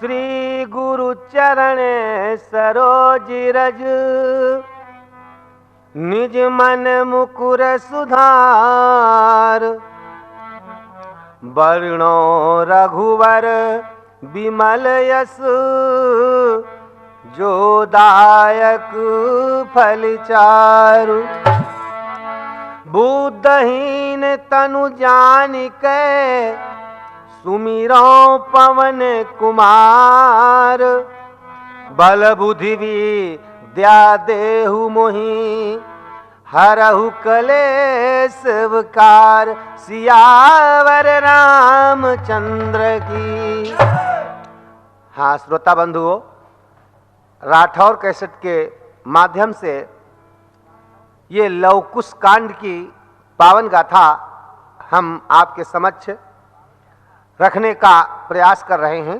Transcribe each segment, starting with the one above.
श्री गुरु चरण सरोज रज, निज मन मुकुर सुधार। वर्णो रघुवर विमल यस, जो दायक फल चारु। बुद्धहीन तनु जानिकै, सुमिरो पवन कुमार। बल बुद्धि विद्या देहु मोहि, हरहु कलेश विकार। सियावर रामचंद्र की। हाँ श्रोता बंधुओं, राठौर कैसेट के माध्यम से ये लव कुश कांड की पावन गाथा हम आपके समक्ष रखने का प्रयास कर रहे हैं।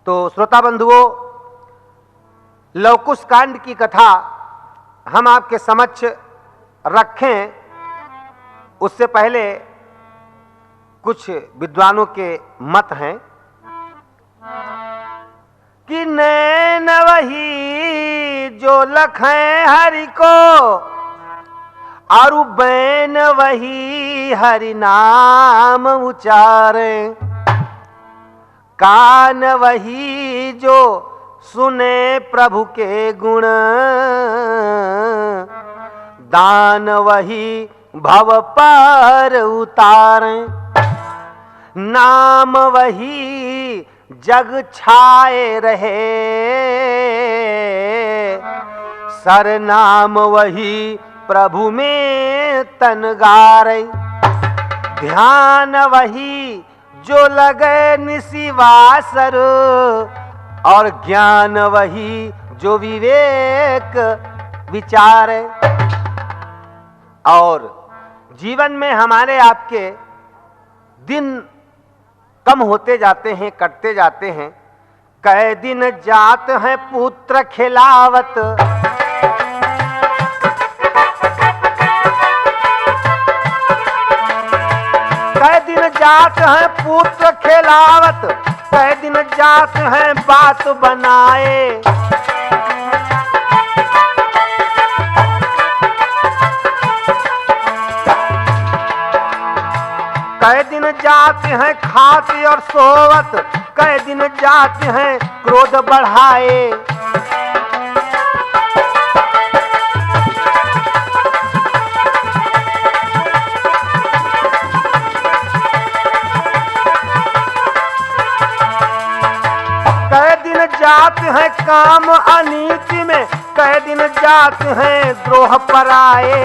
तो श्रोता बंधुओं, लव कुश कांड की कथा हम आपके समक्ष रखें उससे पहले कुछ विद्वानों के मत हैं कि नैन वही जो लखें हरि को, और बैन वही हरि नाम उचारे। कान वही जो सुने प्रभु के गुण, दान वही भव पार उतारे। नाम वही जग छाए रहे, सरनाम वही प्रभु में तन गारे। ध्यान वही जो लगे निशिवासर, और ज्ञान वही जो विवेक विचारे। और जीवन में हमारे आपके दिन कम होते जाते हैं, कटते जाते हैं। कै दिन जात हैं पुत्र खिलावत, कै दिन जात हैं पुत्र खिलावत, कै दिन जात हैं बात बनाए। कै दिन जाते हैं खाते और सोवत, कै दिन जाते हैं क्रोध बढ़ाए। कै दिन जाते हैं काम अनीति में, कै दिन जाते हैं द्रोह पराए।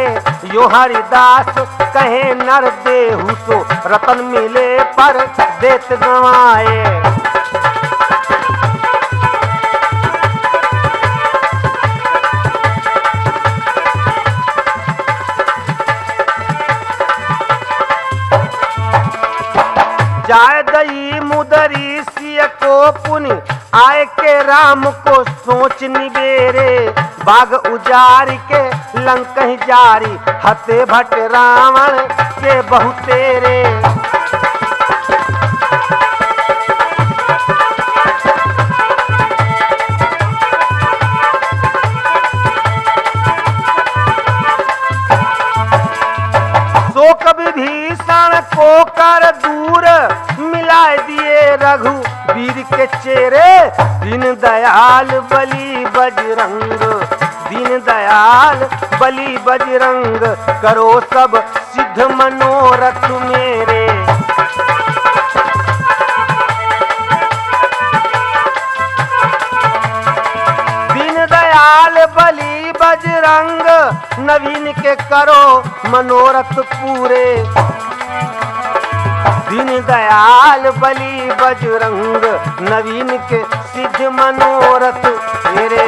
यो हरिदास कहे नर देहु सो, रतन मिले पर देत गवाए। जाय दई मुदरी सिय को पुनि, आय के राम को सोच निबेरे। बाग उजारी के लंक जारी, हते भट रावण के बहुतेरे। सो कभी भीषण को कर दूर, मिलाए दिए रघुवीर के चेहरे। दीन दयाल बलि बजरंग, दीन दयाल बलि बजरंग, करो सब सिद्ध मनोरथ मेरे। दीन दयाल बलि बजरंग, नवीन के करो मनोरथ पूरे। दीन दयाल बलि बजरंग, नवीन के सिद्ध मनोरथ मेरे।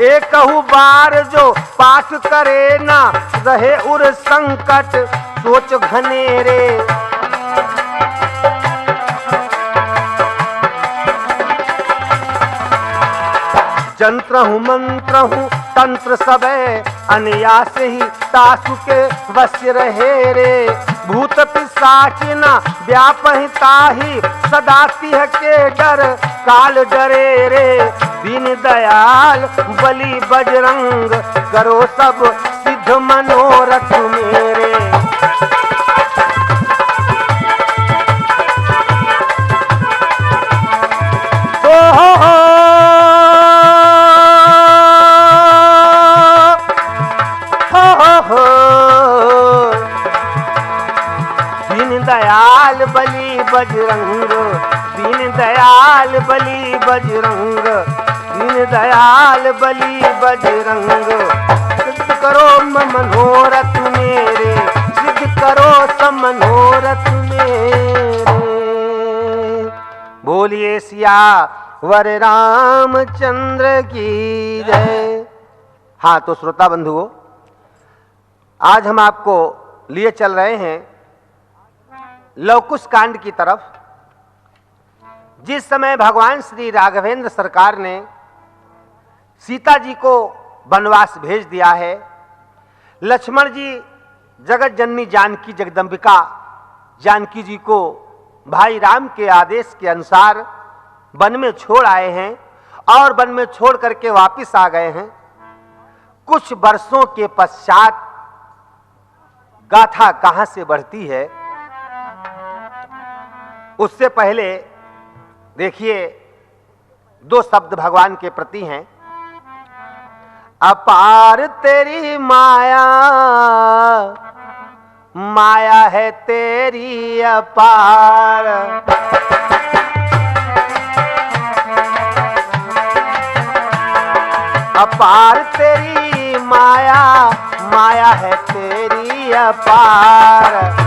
एकहु बार जो पाठ करे ना, रहे उर संकट सोच घनेरे। जंत्र हूँ मंत्र हूँ तंत्र सबे, अनयास ही तासु के वश्य रहे रे। भूत पिशाच न व्यापहि ताहि, सदा तिह के डर काल डरे रे। दीन दयाल बलि बजरंग, करो सब सिद्ध मनोरथ मेरे। दीन दयाल बलि बजरंग, दीन दयाल बलि बजरंग, दीन दयाल बलि बजरंग। सिद्ध करो मनोरथ मेरे, सिद्ध करो सब मनोरथ मेरे। बोलिए सिया वर रामचंद्र की जय। हाँ तो श्रोता बंधुओं, आज हम आपको लिए चल रहे हैं लवकुश कांड की तरफ। जिस समय भगवान श्री राघवेंद्र सरकार ने सीता जी को वनवास भेज दिया है, लक्ष्मण जी जगत जननी जानकी जगदम्बिका जानकी जी को भाई राम के आदेश के अनुसार वन में छोड़ आए हैं और वन में छोड़ करके वापिस आ गए हैं। कुछ वर्षों के पश्चात गाथा कहां से बढ़ती है, उससे पहले देखिए दो शब्द भगवान के प्रति हैं। अपार तेरी माया, माया है तेरी अपार। अपार तेरी माया, माया है तेरी अपार।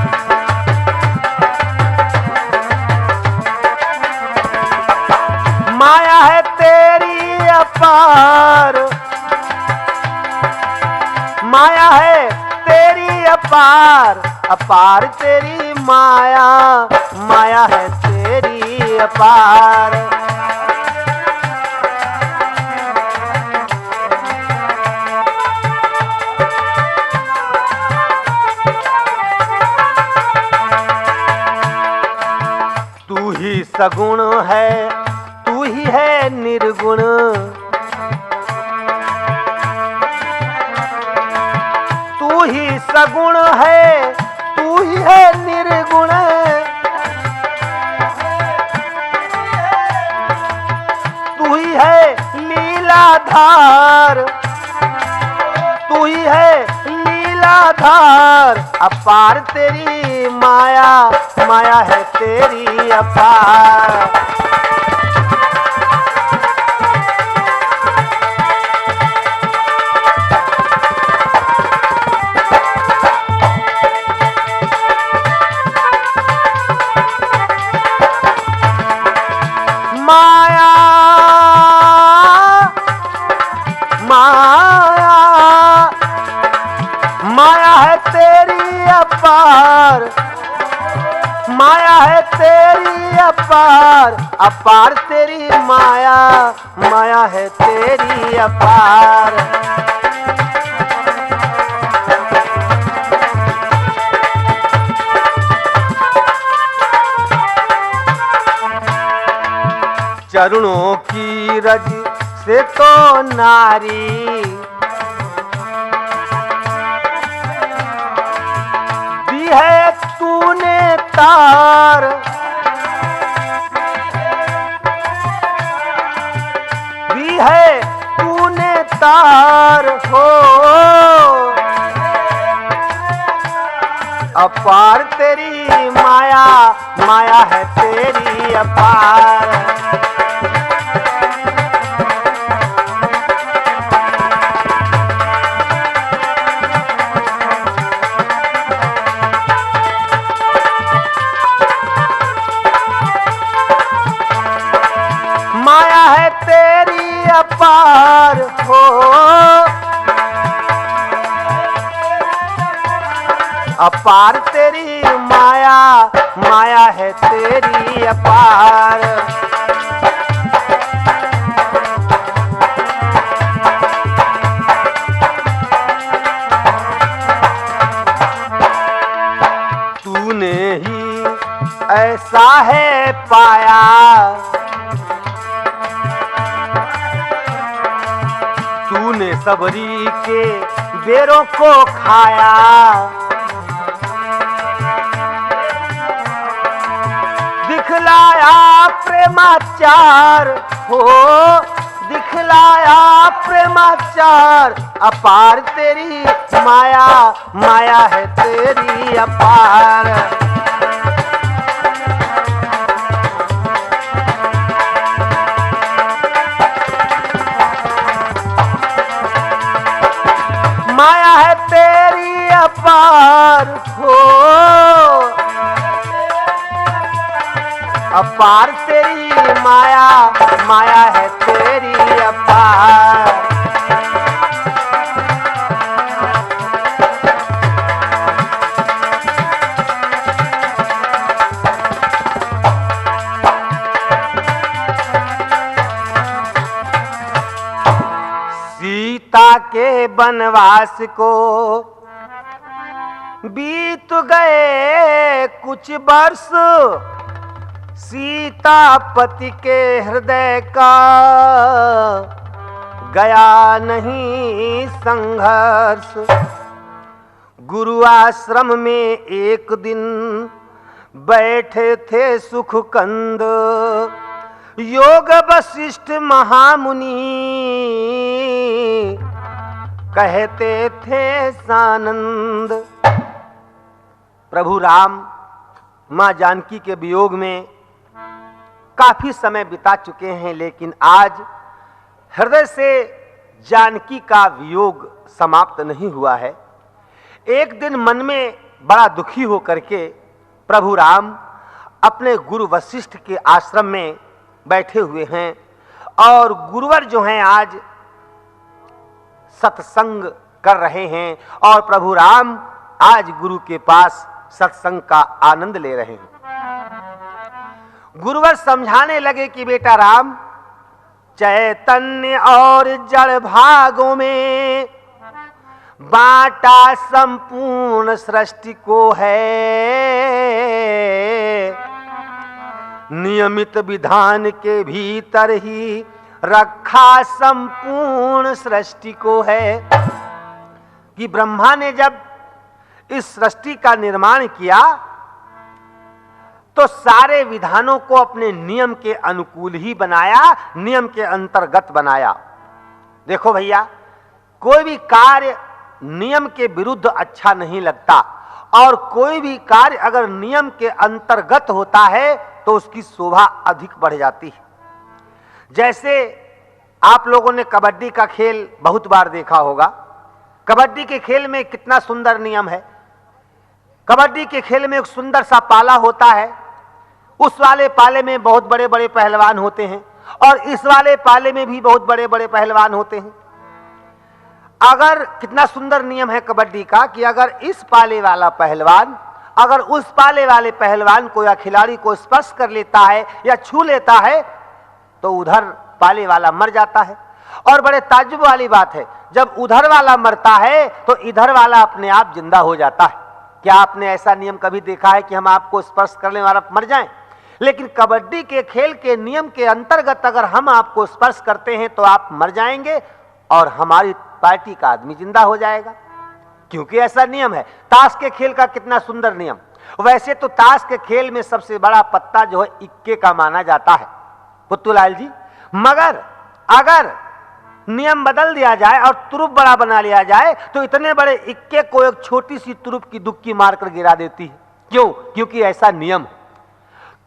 माया है तेरी अपार, माया है तेरी अपार। अपार तेरी माया, माया है तेरी अपार। तू ही सगुण है, तू ही है निर्गुण। तू ही सगुण है, तू ही है निर्गुण। तू ही है लीलाधार, तू ही है लीलाधार। अपार तेरी माया, माया है तेरी अपार। माया, माया, माया है तेरी अपार। माया है तेरी अपार। अपार तेरी माया, माया है तेरी अपार। चरणों की रज से तो नारी दी है तूने तार। दी है तूने तार हो। अपार तेरी माया, माया है तेरी अपार। माया है तेरी अपार हो। अपार तेरी माया, माया है तेरी अपार। ऐसा है पाया। तूने सबरी के बेरों को खाया, दिखलाया प्रेमाचार हो, दिखलाया प्रेमाचार। अपार तेरी माया, माया है तेरी अपार। माया है तेरी अपार हो, अपार तेरी माया, माया है तेरी अपार। सीता के वनवास को बीत गए कुछ वर्ष, सीतापति के हृदय का गया नहीं संघर्ष। गुरु आश्रम में एक दिन बैठे थे सुखकंद, योग वशिष्ठ महामुनि कहते थे सानंद। प्रभु राम मां जानकी के वियोग में काफी समय बिता चुके हैं, लेकिन आज हृदय से जानकी का वियोग समाप्त नहीं हुआ है। एक दिन मन में बड़ा दुखी होकर के प्रभु राम अपने गुरु वशिष्ठ के आश्रम में बैठे हुए हैं और गुरुवर जो हैं आज सत्संग कर रहे हैं और प्रभु राम आज गुरु के पास सत्संग का आनंद ले रहे हैं। गुरुवर समझाने लगे कि बेटा राम, चैतन्य और जड़ भागों में बांटा संपूर्ण सृष्टि को है, नियमित विधान के भीतर ही रखा संपूर्ण सृष्टि को है। कि ब्रह्मा ने जब इस सृष्टि का निर्माण किया तो सारे विधानों को अपने नियम के अनुकूल ही बनाया, नियम के अंतर्गत बनाया। देखो भैया, कोई भी कार्य नियम के विरुद्ध अच्छा नहीं लगता और कोई भी कार्य अगर नियम के अंतर्गत होता है तो उसकी शोभा अधिक बढ़ जाती है। जैसे आप लोगों ने कबड्डी का खेल बहुत बार देखा होगा। कबड्डी के खेल में कितना सुंदर नियम है। कबड्डी के खेल में एक सुंदर सा पाला होता है, उस वाले पाले में बहुत बड़े बड़े पहलवान होते हैं और इस वाले पाले में भी बहुत बड़े बड़े पहलवान होते हैं। अगर कितना सुंदर नियम है कबड्डी का कि अगर इस पाले वाला पहलवान अगर उस पाले वाले पहलवान को या खिलाड़ी को स्पर्श कर लेता है या छू लेता है तो उधर पाले वाला मर जाता है। और बड़े ताज्जुब वाली बात है, जब उधर वाला मरता है तो इधर वाला अपने आप जिंदा हो जाता है। क्या आपने ऐसा नियम कभी देखा है कि हम आपको स्पर्श करने वाला मर जाएं? लेकिन कबड्डी के खेल के नियम के अंतर्गत अगर हम आपको स्पर्श करते हैं तो आप मर जाएंगे और हमारी पार्टी का आदमी जिंदा हो जाएगा, क्योंकि ऐसा नियम है। ताश के खेल का कितना सुंदर नियम। वैसे तो ताश के खेल में सबसे बड़ा पत्ता जो है इक्के का माना जाता है पुत्तूलाल जी, मगर अगर नियम बदल दिया जाए और तुरुप बड़ा बना लिया जाए तो इतने बड़े इक्के को एक छोटी सी तुरुप की दुक्की मारकर गिरा देती है। क्यों? क्योंकि ऐसा नियम है।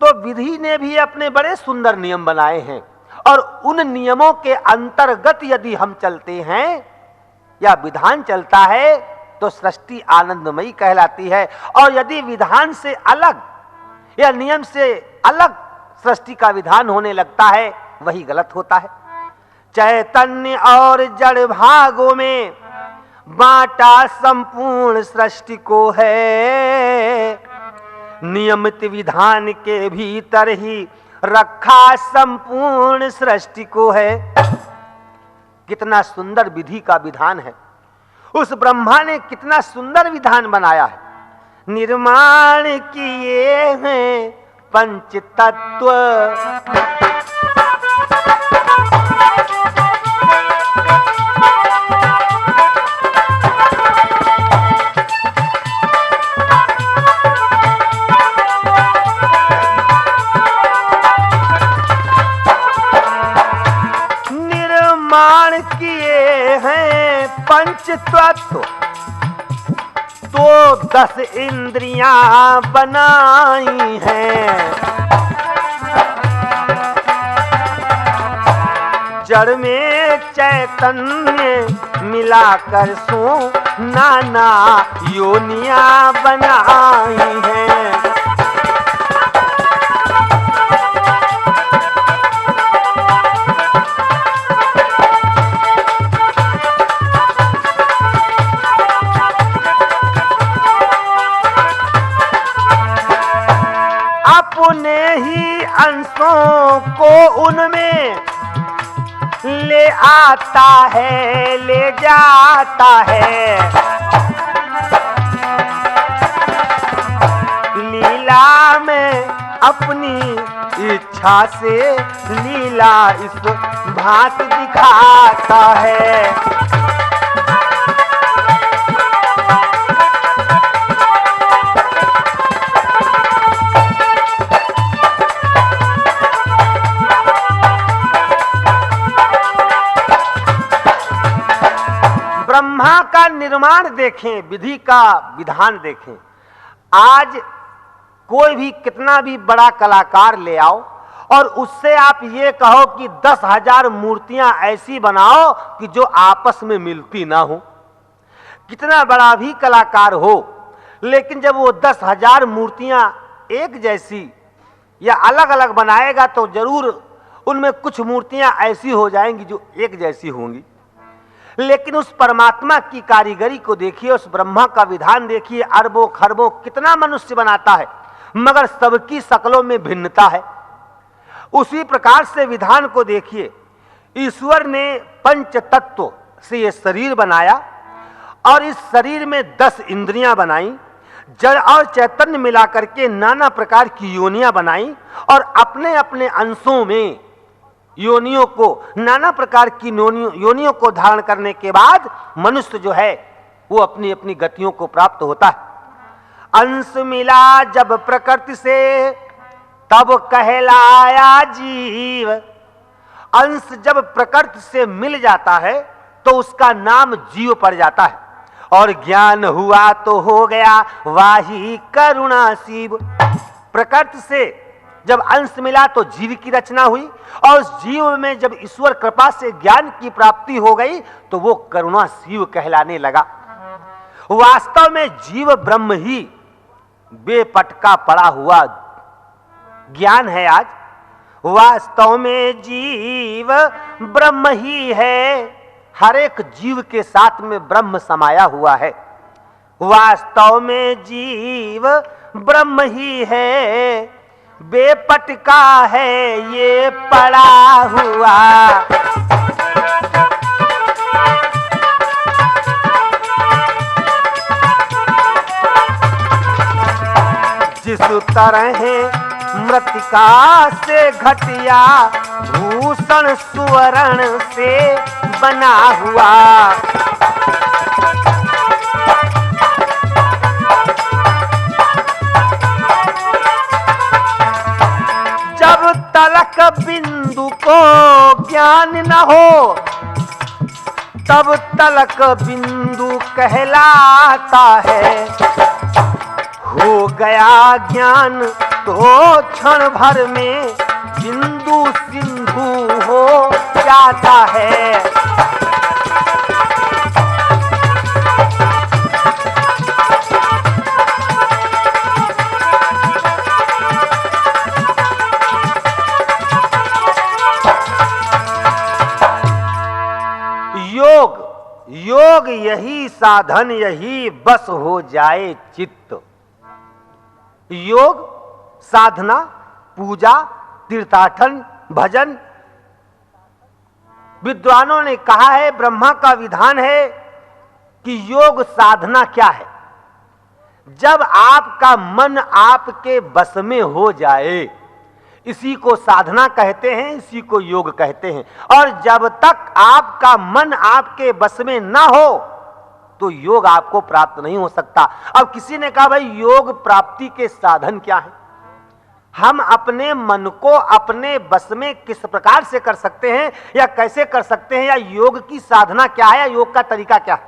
तो विधि ने भी अपने बड़े सुंदर नियम बनाए हैं और उन नियमों के अंतर्गत यदि हम चलते हैं या विधान चलता है तो सृष्टि आनंदमयी कहलाती है। और यदि विधान से अलग या नियम से अलग सृष्टि का विधान होने लगता है वही गलत होता है। चैतन्य और जड़ भागों में बांटा संपूर्ण सृष्टि को है, नियमित विधान के भीतर ही रखा संपूर्ण सृष्टि को है। कितना सुंदर विधि का विधान है। उस ब्रह्मा ने कितना सुंदर विधान बनाया है। निर्माण किए हैं पंच तत्व। निर्माण किए हैं पंच तत्व, तो 10 इंद्रियां बनाई हैं। जड़ में चैतन्य मिलाकर सो नाना योनियां बनाई हैं। अपने ही अंशों को उनमें ले आता है, ले जाता है। लीला में अपनी इच्छा से लीला इस भांति दिखाता है। ब्रह्मा का निर्माण देखें, विधि का विधान देखें। आज कोई भी कितना भी बड़ा कलाकार ले आओ और उससे आप ये कहो कि 10,000 मूर्तियां ऐसी बनाओ कि जो आपस में मिलती ना हो। कितना बड़ा भी कलाकार हो, लेकिन जब वो 10,000 मूर्तियां एक जैसी या अलग अलग बनाएगा तो जरूर उनमें कुछ मूर्तियां ऐसी हो जाएंगी जो एक जैसी होंगी। लेकिन उस परमात्मा की कारीगरी को देखिए, उस ब्रह्मा का विधान देखिए। अरबों खरबों कितना मनुष्य बनाता है, मगर सबकी शक्लों में भिन्नता है। उसी प्रकार से विधान को देखिए। ईश्वर ने पंच तत्व से ये शरीर बनाया और इस शरीर में 10 इंद्रियां बनाई, जड़ और चैतन्य मिलाकर के नाना प्रकार की योनियां बनाई और अपने अपने अंशों में योनियों को, नाना प्रकार की योनियों को धारण करने के बाद मनुष्य जो है वो अपनी अपनी गतियों को प्राप्त होता है। अंश मिला जब प्रकृति से तब कहलाया जीव। अंश जब प्रकृति से मिल जाता है तो उसका नाम जीव पड़ जाता है, और ज्ञान हुआ तो हो गया वाही करुणा शिव। प्रकृति से जब अंश मिला तो जीव की रचना हुई, और उस जीव में जब ईश्वर कृपा से ज्ञान की प्राप्ति हो गई तो वो करुणा शिव कहलाने लगा। वास्तव में जीव ब्रह्म ही बेपटका पड़ा हुआ ज्ञान है। आज वास्तव में जीव ब्रह्म ही है, हर एक जीव के साथ में ब्रह्म समाया हुआ है। वास्तव में जीव ब्रह्म ही है, बेपटका है ये पड़ा हुआ। जिस तरह मृतिका से घटिया भूषण सुवर्ण से बना हुआ। जब तलक बिंदु को ज्ञान न हो तब तलक बिंदु कहलाता है। हो गया ज्ञान तो क्षण भर में बिंदु सिंधु हो जाता है। योग यही साधन, यही बस हो जाए चित्त। योग साधना, पूजा, तीर्थाटन, भजन, विद्वानों ने कहा है, ब्रह्मा का विधान है कि योग साधना क्या है। जब आपका मन आपके बस में हो जाए, इसी को साधना कहते हैं, इसी को योग कहते हैं। और जब तक आपका मन आपके बस में ना हो तो योग आपको प्राप्त नहीं हो सकता। अब किसी ने कहा भाई योग प्राप्ति के साधन क्या है? हम अपने मन को अपने बस में किस प्रकार से कर सकते हैं या कैसे कर सकते हैं, या योग की साधना क्या है, या योग का तरीका क्या है?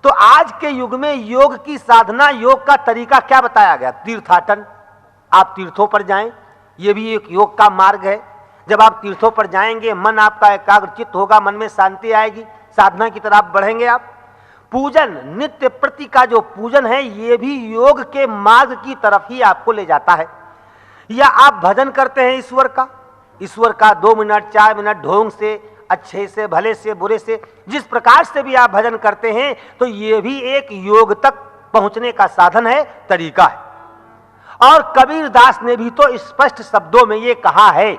तो आज के युग में योग की साधना, योग का तरीका क्या बताया गया? तीर्थाटन, आप तीर्थों पर जाएं, यह भी एक योग का मार्ग है। जब आप तीर्थों पर जाएंगे मन आपका एकाग्रचित्त होगा, मन में शांति आएगी, साधना की तरफ बढ़ेंगे आप। पूजन, नित्य प्रति का जो पूजन है, यह भी योग के मार्ग की तरफ ही आपको ले जाता है। या आप भजन करते हैं ईश्वर का 2 मिनट 4 मिनट ढोंग से, अच्छे से, भले से, बुरे से, जिस प्रकार से भी आप भजन करते हैं, तो यह भी एक योग तक पहुंचने का साधन है, तरीका है। और कबीर दास ने भी तो स्पष्ट शब्दों में ये कहा है,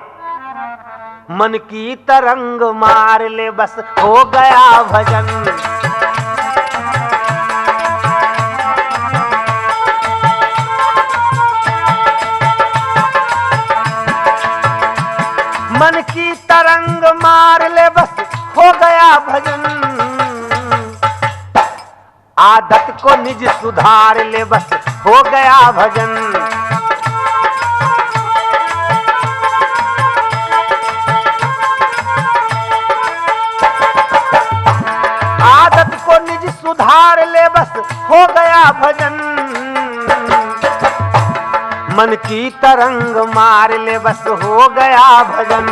मन की तरंग मार ले बस हो गया भजन। मन की तरंग मार ले बस हो गया भजन, आदत को निज सुधार ले बस हो गया भजन। आदत को निज सुधार ले बस हो गया भजन, मन की तरंग मार ले बस हो गया भजन।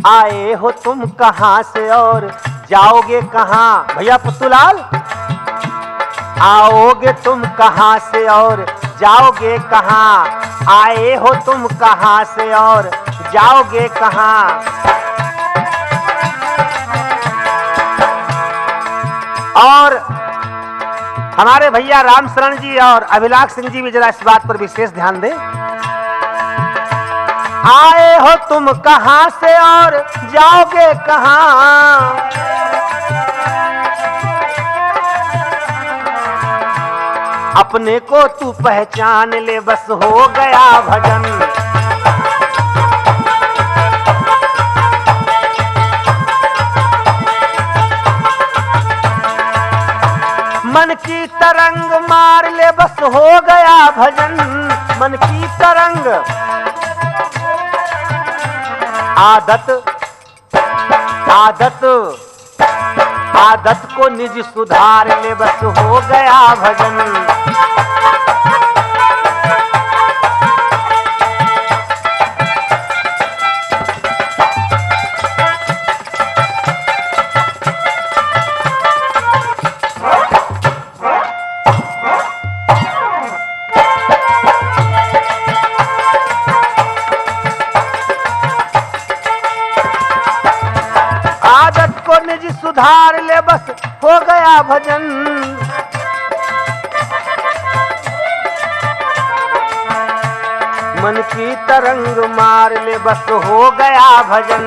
आए हो तुम कहां से और जाओगे कहां? भैया पुतुलाल, आओगे तुम कहां से और जाओगे कहां? आए हो तुम कहां से और जाओगे कहां? और हमारे भैया राम शरण जी और अभिलाष सिंह जी भी जरा इस बात पर विशेष ध्यान दें। आए हो तुम कहां से और जाओगे कहां? अपने को तू पहचान ले बस हो गया भजन। मन की तरंग मार ले बस हो गया भजन। मन की तरंग, आदत आदत आदत को निज सुधार ले बस हो गया भजन। सुधार ले बस हो गया भजन। मन की तरंग मार ले बस हो गया भजन।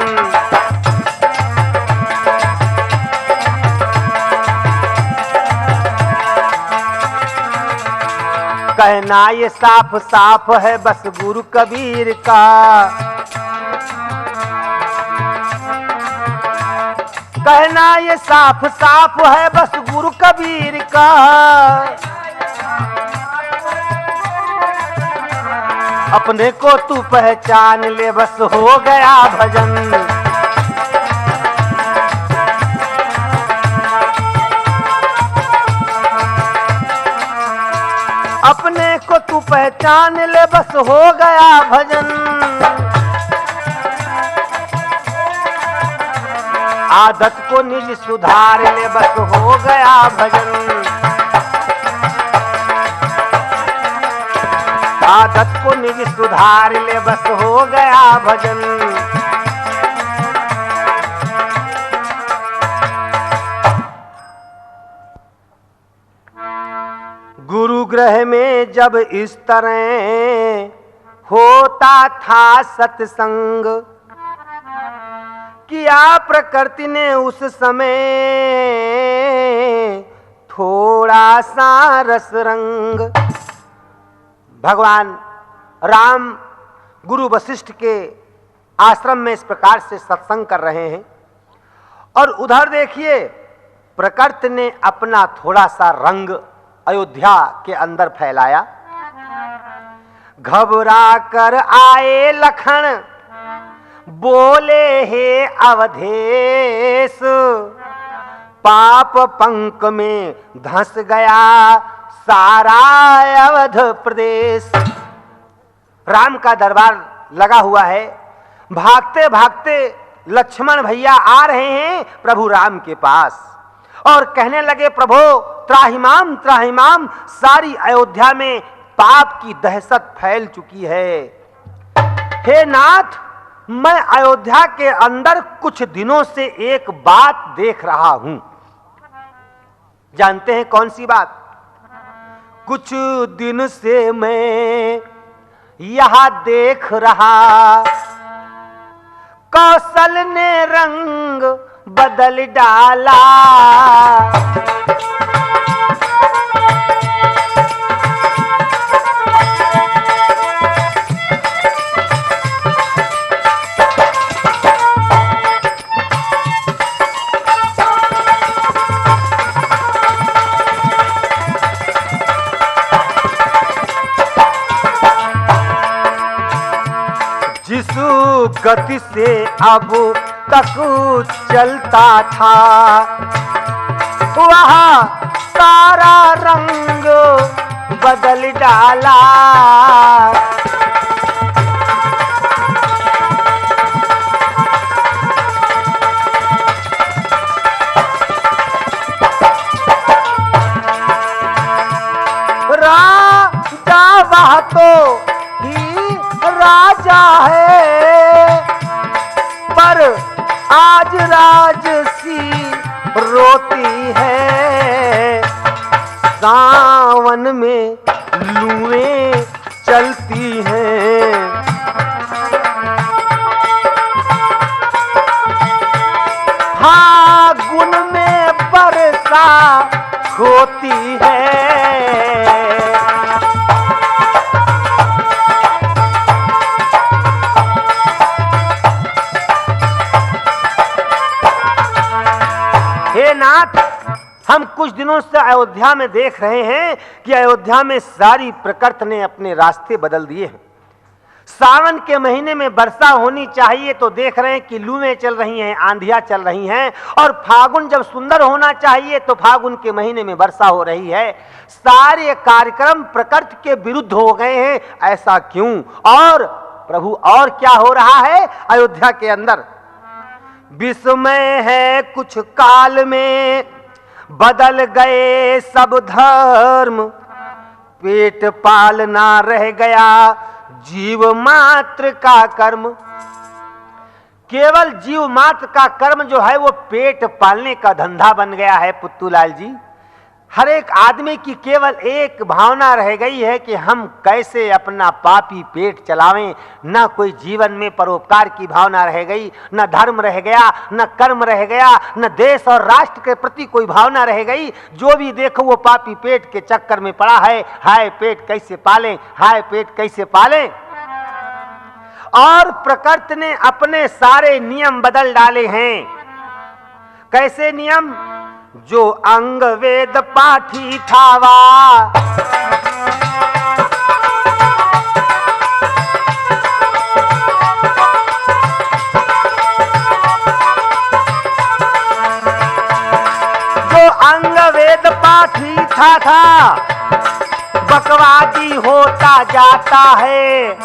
कहना ये साफ साफ है बस गुरु कबीर का। कहना ये साफ साफ है बस गुरु कबीर का। अपने को तू पहचान ले बस हो गया भजन। अपने को तू पहचान ले बस हो गया भजन। आदत को निज सुधार ले बस हो गया भजन। आदत सत को निज सुधार ले, बस हो गया भजन। गुरु ग्रह में जब इस तरह होता था सत्संग, किया प्रकृति ने उस समय थोड़ा सा रस रंग। भगवान राम गुरु वशिष्ठ के आश्रम में इस प्रकार से सत्संग कर रहे हैं और उधर देखिए प्रकृति ने अपना थोड़ा सा रंग अयोध्या के अंदर फैलाया। घबरा कर आए लखन, बोले हे अवधेश, पाप पंक में धंस गया सारा अवध प्रदेश। राम का दरबार लगा हुआ है, भागते भागते लक्ष्मण भैया आ रहे हैं प्रभु राम के पास और कहने लगे, प्रभु त्राहिमाम त्राहिमाम, सारी अयोध्या में पाप की दहशत फैल चुकी है। हे नाथ, मैं अयोध्या के अंदर कुछ दिनों से एक बात देख रहा हूं। जानते हैं कौन सी बात? कुछ दिन से मैं यहां देख रहा, कौशल ने रंग बदल डाला। जिस गति से अब तक चलता था, वह सारा रंग बदल डाला। राजा वह तो ही राजा है, पर आज राजसी रोती है। सावन में लूएं चलती हैं, फागुन में बरसा होती है। हे नाथ, हम कुछ दिनों से अयोध्या में देख रहे हैं कि अयोध्या में सारी प्रकृति ने अपने रास्ते बदल दिए हैं। सावन के महीने में वर्षा होनी चाहिए तो देख रहे हैं कि लूएं चल रही हैं, आंधियां चल रही हैं, और फागुन जब सुंदर होना चाहिए तो फागुन के महीने में वर्षा हो रही है। सारे कार्यक्रम प्रकृति के विरुद्ध हो गए हैं। ऐसा क्यों? और प्रभु और क्या हो रहा है अयोध्या के अंदर? विस्मय है कुछ काल में बदल गए सब धर्म, पेट पालना रह गया जीव मात्र का कर्म। केवल जीव मात्र का कर्म जो है वो पेट पालने का धंधा बन गया है पुत्तूलाल जी। हर एक आदमी की केवल एक भावना रह गई है कि हम कैसे अपना पापी पेट चलावें। न कोई जीवन में परोपकार की भावना रह गई, न धर्म रह गया, न कर्म रह गया, न देश और राष्ट्र के प्रति कोई भावना रह गई। जो भी देखो वो पापी पेट के चक्कर में पड़ा है। हाय पेट कैसे पालें, हाय पेट कैसे पालें। और प्रकृति ने अपने सारे नियम बदल डाले हैं। कैसे नियम? जो अंग वेद पाठी थावा, जो अंग वेद पाठी था बकवादी होता जाता है।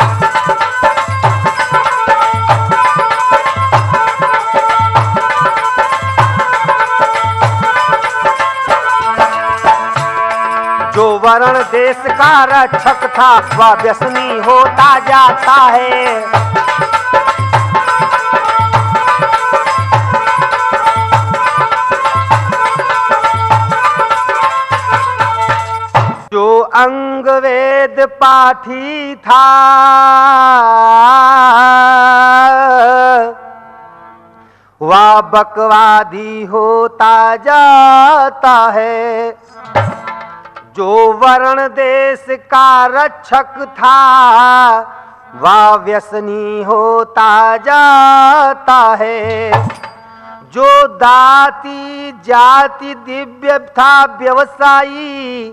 वर्ण देश का रक्षक था वह व्यसनी होता जाता है। जो अंग वेद पाठी था वह बकवादी होता जाता है। जो वर्ण देश का रक्षक था वह व्यसनी होता जाता है। जो दाती जाति दिव्य था व्यवसायी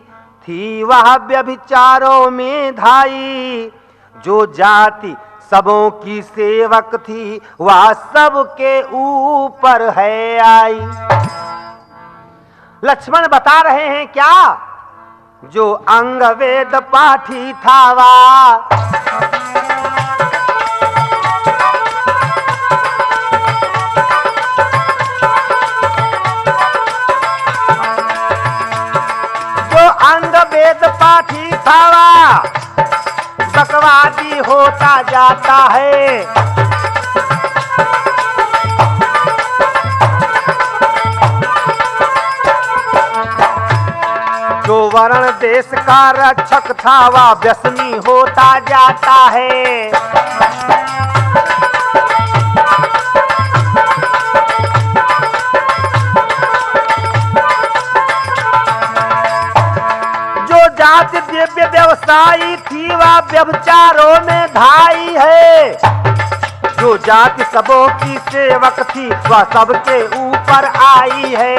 थी वह व्यभिचारों में धाई। जो जाति सबों की सेवक थी वह सबके ऊपर है आई। लक्ष्मण बता रहे हैं क्या? जो अंग वेद पाठी था वह अंग वेद पाठी था बकवादी होता जाता है। जो वर्ण देश का रक्षक था वह व्यसनी होता जाता है। जाति दिव्य व्यवसायी थी वह व्यभिचारों में धाई है। जो जाति सबों की सेवक थी वह सबके ऊपर आई है।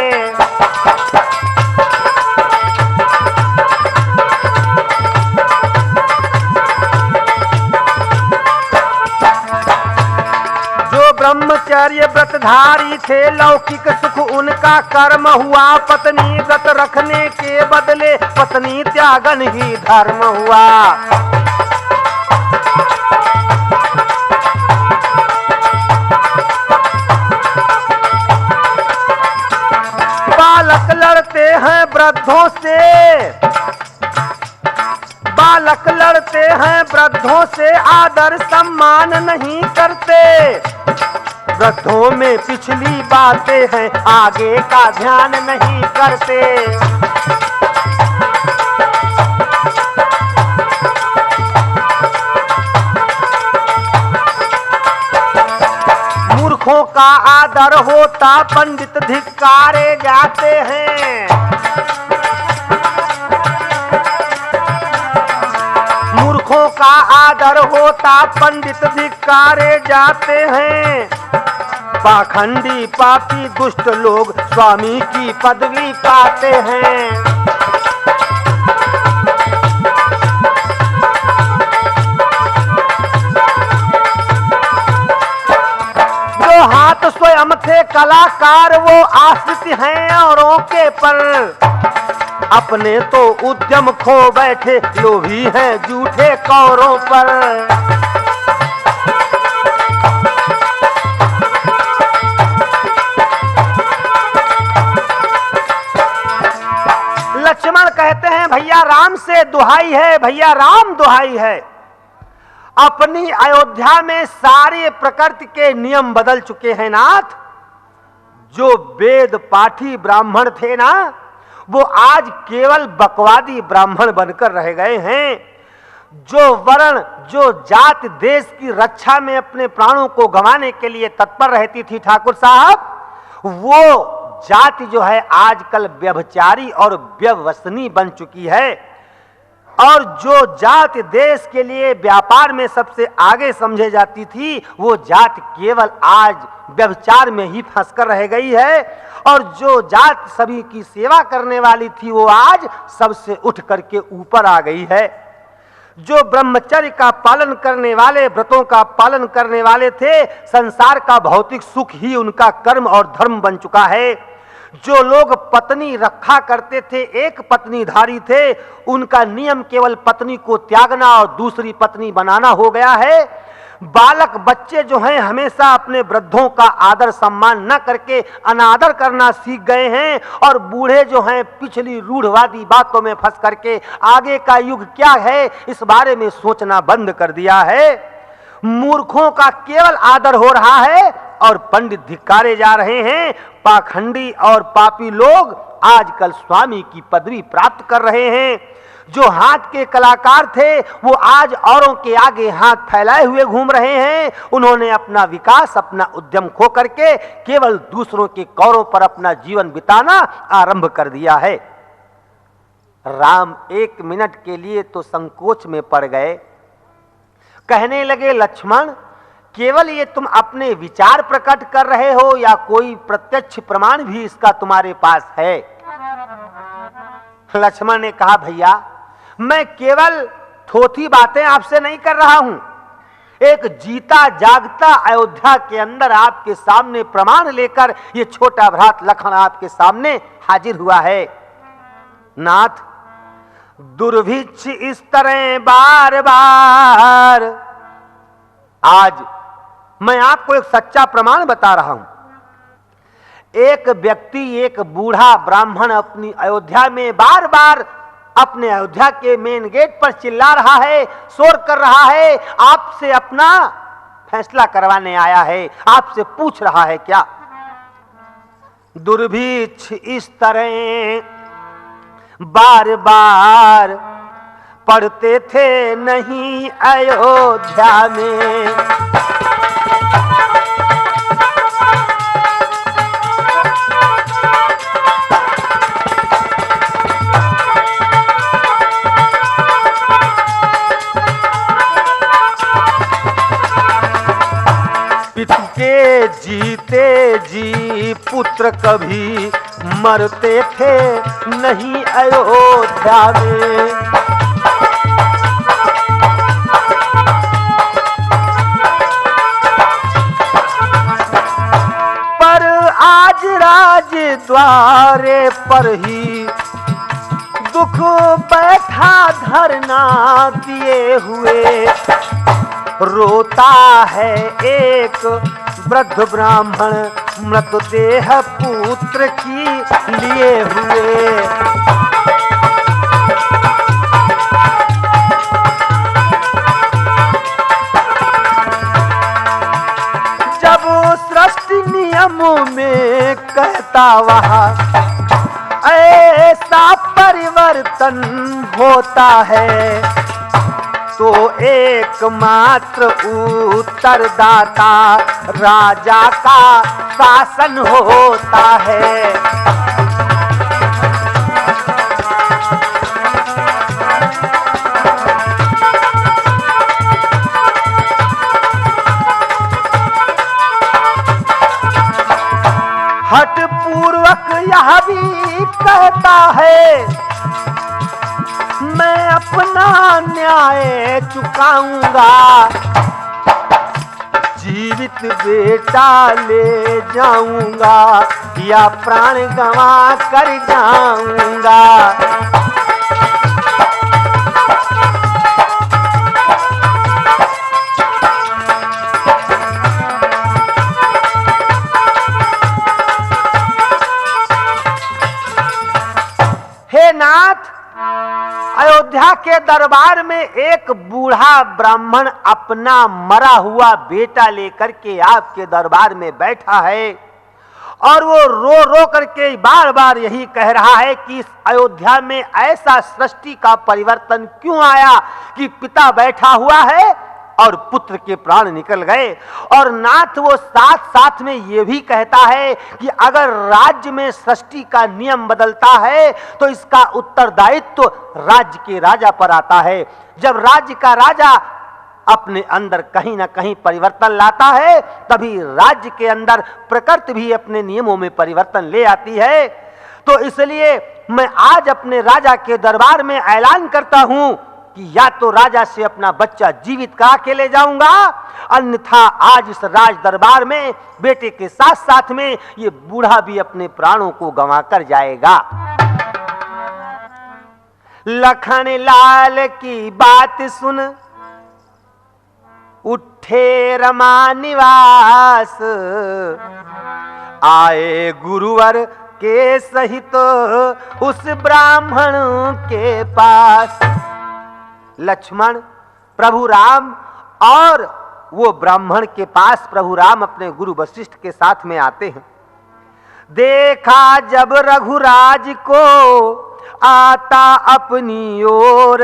जो ब्रह्मचर्य व्रतधारी थे लौकिक सुख उनका कर्म हुआ। पत्नी व्रत रखने के बदले पत्नी त्यागन ही धर्म हुआ। बालक लड़ते हैं वृद्धों से बालक लड़ते हैं वृद्धों से आदर सम्मान नहीं करते। वृद्धों में पिछली बातें हैं आगे का ध्यान नहीं करते। मूर्खों का आदर होता पंडित धिक्कारे जाते हैं। मूर्खों का आदर होता पंडित धिक्कारे जाते हैं। पाखंडी पापी दुष्ट लोग स्वामी की पदवी पाते हैं। जो हाथ स्वयं थे कलाकार वो आश्रित हैं औरों के पर। अपने तो उद्यम खो बैठे लोभी हैं झूठे कौरों पर। लक्ष्मण कहते हैं भैया राम से दुहाई है, भैया राम दुहाई है। अपनी अयोध्या में सारे प्रकृति के नियम बदल चुके हैं नाथ। जो वेद पाठी ब्राह्मण थे ना वो आज केवल बकवादी ब्राह्मण बनकर रह गए हैं। जो वर्ण जो जात देश की रक्षा में अपने प्राणों को गंवाने के लिए तत्पर रहती थी ठाकुर साहब, वो जाति जो है आजकल व्यभिचारी और व्यवसनी बन चुकी है। और जो जाति देश के लिए व्यापार में सबसे आगे समझे जाती थी वो जाति केवल आज व्यभिचार में ही फंसकर रह गई है। और जो जाति सभी की सेवा करने वाली थी वो आज सबसे उठ करके ऊपर आ गई है। जो ब्रह्मचर्य का पालन करने वाले व्रतों का पालन करने वाले थे संसार का भौतिक सुख ही उनका कर्म और धर्म बन चुका है। जो लोग पत्नी रखा करते थे एक पत्नीधारी थे उनका नियम केवल पत्नी को त्यागना और दूसरी पत्नी बनाना हो गया है। बालक बच्चे जो हैं हमेशा अपने वृद्धों का आदर सम्मान न करके अनादर करना सीख गए हैं, और बूढ़े जो हैं पिछली रूढ़वादी बातों में फंस करके आगे का युग क्या है इस बारे में सोचना बंद कर दिया है। मूर्खों का केवल आदर हो रहा है और पंडित धिक्कारे जा रहे हैं। पाखंडी और पापी लोग आजकल स्वामी की पदवी प्राप्त कर रहे हैं। जो हाथ के कलाकार थे वो आज औरों के आगे हाथ फैलाए हुए घूम रहे हैं। उन्होंने अपना विकास, अपना उद्यम खो करके केवल दूसरों के कौरों पर अपना जीवन बिताना आरंभ कर दिया है। राम 1 मिनट के लिए तो संकोच में पड़ गए। कहने लगे, लक्ष्मण, केवल ये तुम अपने विचार प्रकट कर रहे हो या कोई प्रत्यक्ष प्रमाण भी इसका तुम्हारे पास है? लक्ष्मण ने कहा, भैया मैं केवल थोथी बातें आपसे नहीं कर रहा हूं, एक जीता जागता अयोध्या के अंदर आपके सामने प्रमाण लेकर ये छोटा भ्रात लखन आपके सामने हाजिर हुआ है। नाथ, दुर्भिक्ष इस तरह बार बार, आज मैं आपको एक सच्चा प्रमाण बता रहा हूं। एक व्यक्ति, एक बूढ़ा ब्राह्मण अपनी अयोध्या में बार बार अपने अयोध्या के मेन गेट पर चिल्ला रहा है, शोर कर रहा है, आपसे अपना फैसला करवाने आया है, आपसे पूछ रहा है क्या? दुर्भिक्ष इस तरह बार बार पढ़ते थे नहीं अयोध्या में। पिता के जीते जी पुत्र कभी मरते थे नहीं अयोध्या में। पर आज राज द्वारे पर ही दुख बैठा धरना दिए हुए, रोता है एक वृद्ध ब्राह्मण मृतदेह पुत्र की लिए हुए। जब सृष्टि नियमों में कहता वहाँ ऐसा परिवर्तन होता है, तो एकमात्र उत्तरदाता राजा का शासन होता है। हठ पूर्वक यह भी कहता है, मैं अपना न्याय चुकाऊंगा, जीवित बेटा ले जाऊंगा या प्राण गंवा कर जाऊंगा। हे नाथ, अयोध्या के दरबार में एक बूढ़ा ब्राह्मण अपना मरा हुआ बेटा लेकर के आपके दरबार में बैठा है, और वो रो रो करके बार बार यही कह रहा है कि इस अयोध्या में ऐसा सृष्टि का परिवर्तन क्यों आया कि पिता बैठा हुआ है और पुत्र के प्राण निकल गए। और नाथ वो साथ साथ में ये भी कहता है कि अगर राज्य में सृष्टि का नियम बदलता है तो इसका उत्तरदायित्व राज्य के राजा पर आता है। जब राज्य का राजा अपने अंदर कहीं ना कहीं परिवर्तन लाता है, तभी राज्य के अंदर प्रकृति भी अपने नियमों में परिवर्तन ले आती है। तो इसलिए मैं आज अपने राजा के दरबार में ऐलान करता हूं कि या तो राजा से अपना बच्चा जीवित करा के ले जाऊंगा, अन्यथा आज इस राज दरबार में बेटे के साथ साथ में ये बूढ़ा भी अपने प्राणों को गंवा कर जाएगा। लखन लाल की बात सुन उठे रमा निवास, आए गुरुवर के सहित उस ब्राह्मण के पास। लक्ष्मण, प्रभु राम और वो ब्राह्मण के पास प्रभु राम अपने गुरु वशिष्ठ के साथ में आते हैं। देखा जब रघुराज को आता अपनी ओर,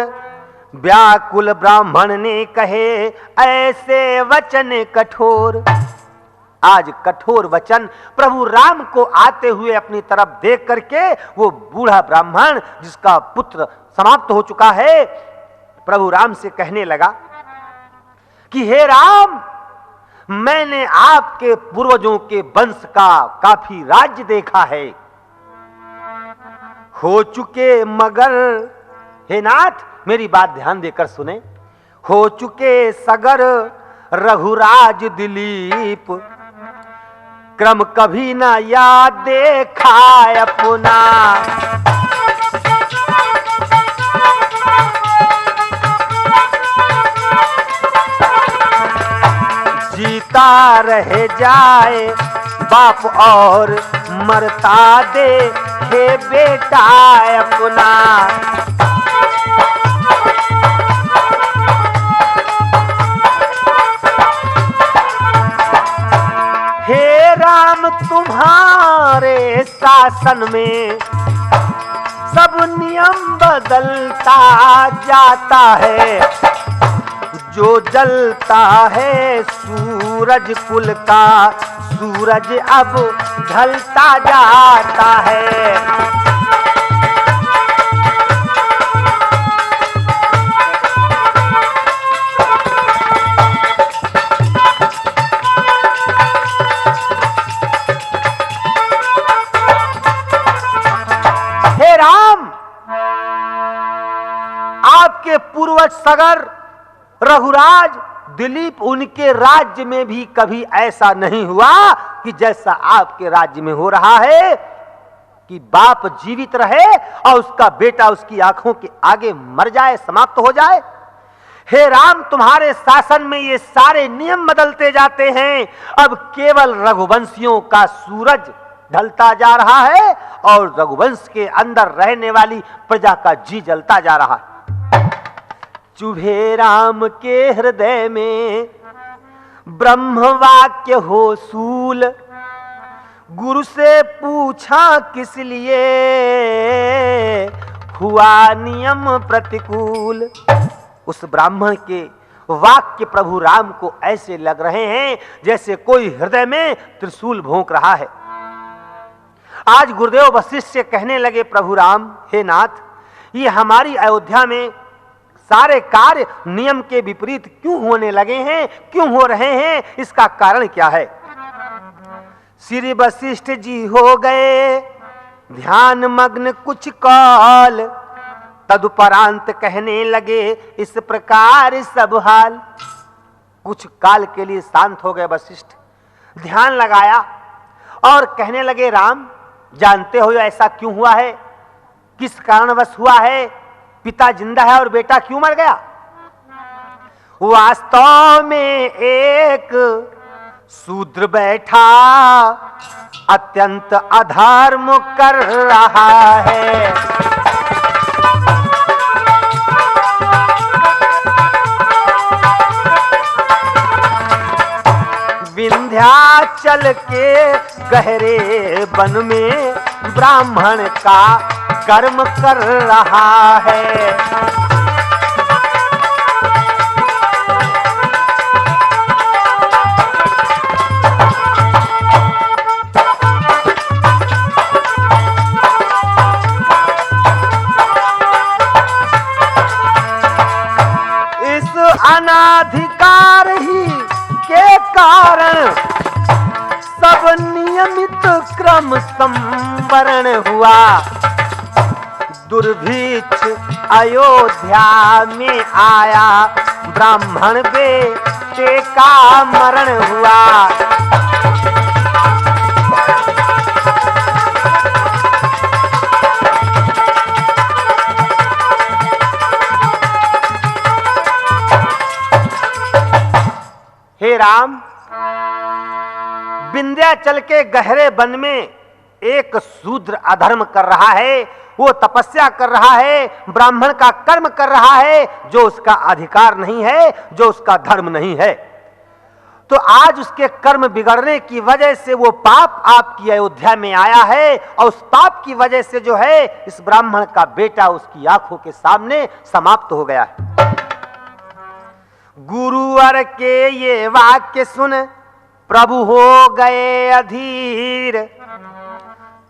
व्याकुल ब्राह्मण ने कहे ऐसे वचन कठोर। आज कठोर वचन प्रभु राम को आते हुए अपनी तरफ देख करके वो बूढ़ा ब्राह्मण जिसका पुत्र समाप्त हो चुका है, प्रभु राम से कहने लगा कि हे राम, मैंने आपके पूर्वजों के वंश का काफी राज्य देखा है, हो चुके मगर, हे नाथ मेरी बात ध्यान देकर सुने, हो चुके सगर रघुराज दिलीप, क्रम कभी न याद देखा अपना। जीता रह जाए बाप और मरता दे हे बेटा अपना। हे राम, तुम्हारे शासन में सब नियम बदलता जाता है, जो जलता है सूरज कुल का, सूरज अब ढलता जाता है। हे राम, आपके पूर्वज सगर रघुराज दिलीप, उनके राज्य में भी कभी ऐसा नहीं हुआ कि जैसा आपके राज्य में हो रहा है कि बाप जीवित रहे और उसका बेटा उसकी आंखों के आगे मर जाए, समाप्त हो जाए। हे राम, तुम्हारे शासन में ये सारे नियम बदलते जाते हैं, अब केवल रघुवंशियों का सूरज ढलता जा रहा है और रघुवंश के अंदर रहने वाली प्रजा का जी जलता जा रहा है। चुभे राम के हृदय में ब्रह्म वाक्य हो सूल, गुरु से पूछा किस लिए हुआ नियम प्रतिकूल। उस ब्राह्मण के वाक्य प्रभु राम को ऐसे लग रहे हैं जैसे कोई हृदय में त्रिशूल भोंक रहा है। आज गुरुदेव वशिष्ठ से कहने लगे प्रभु राम, हे नाथ, ये हमारी अयोध्या में सारे कार्य नियम के विपरीत क्यों होने लगे हैं, क्यों हो रहे हैं, इसका कारण क्या है। श्री वशिष्ठ जी हो गए ध्यान मग्न कुछ काल, तदुपरांत कहने लगे इस प्रकार सब हाल। कुछ काल के लिए शांत हो गए वशिष्ठ, ध्यान लगाया और कहने लगे राम, जानते हो ऐसा क्यों हुआ है, किस कारणवश हुआ है, पिता जिंदा है और बेटा क्यों मर गया। वास्तव में एक शूद्र बैठा अत्यंत अधर्म कर रहा है। विंध्याचल के गहरे वन में ब्राह्मण का कर्म कर रहा है। इस अनाधिकार ही के कारण सब नियमित क्रम संवरण हुआ। दुर्भिक्ष अयोध्या में आया, ब्राह्मण बेटे का मरण हुआ। राम, विंध्याचल के गहरे वन में एक शूद्र अधर्म कर रहा है, वो तपस्या कर रहा है, ब्राह्मण का कर्म कर रहा है जो उसका अधिकार नहीं है, जो उसका धर्म नहीं है। तो आज उसके कर्म बिगड़ने की वजह से वो पाप आपकी अयोध्या में आया है, और उस पाप की वजह से जो है इस ब्राह्मण का बेटा उसकी आंखों के सामने समाप्त हो गया है। गुरुवर के ये वाक्य सुन प्रभु हो गए अधीर,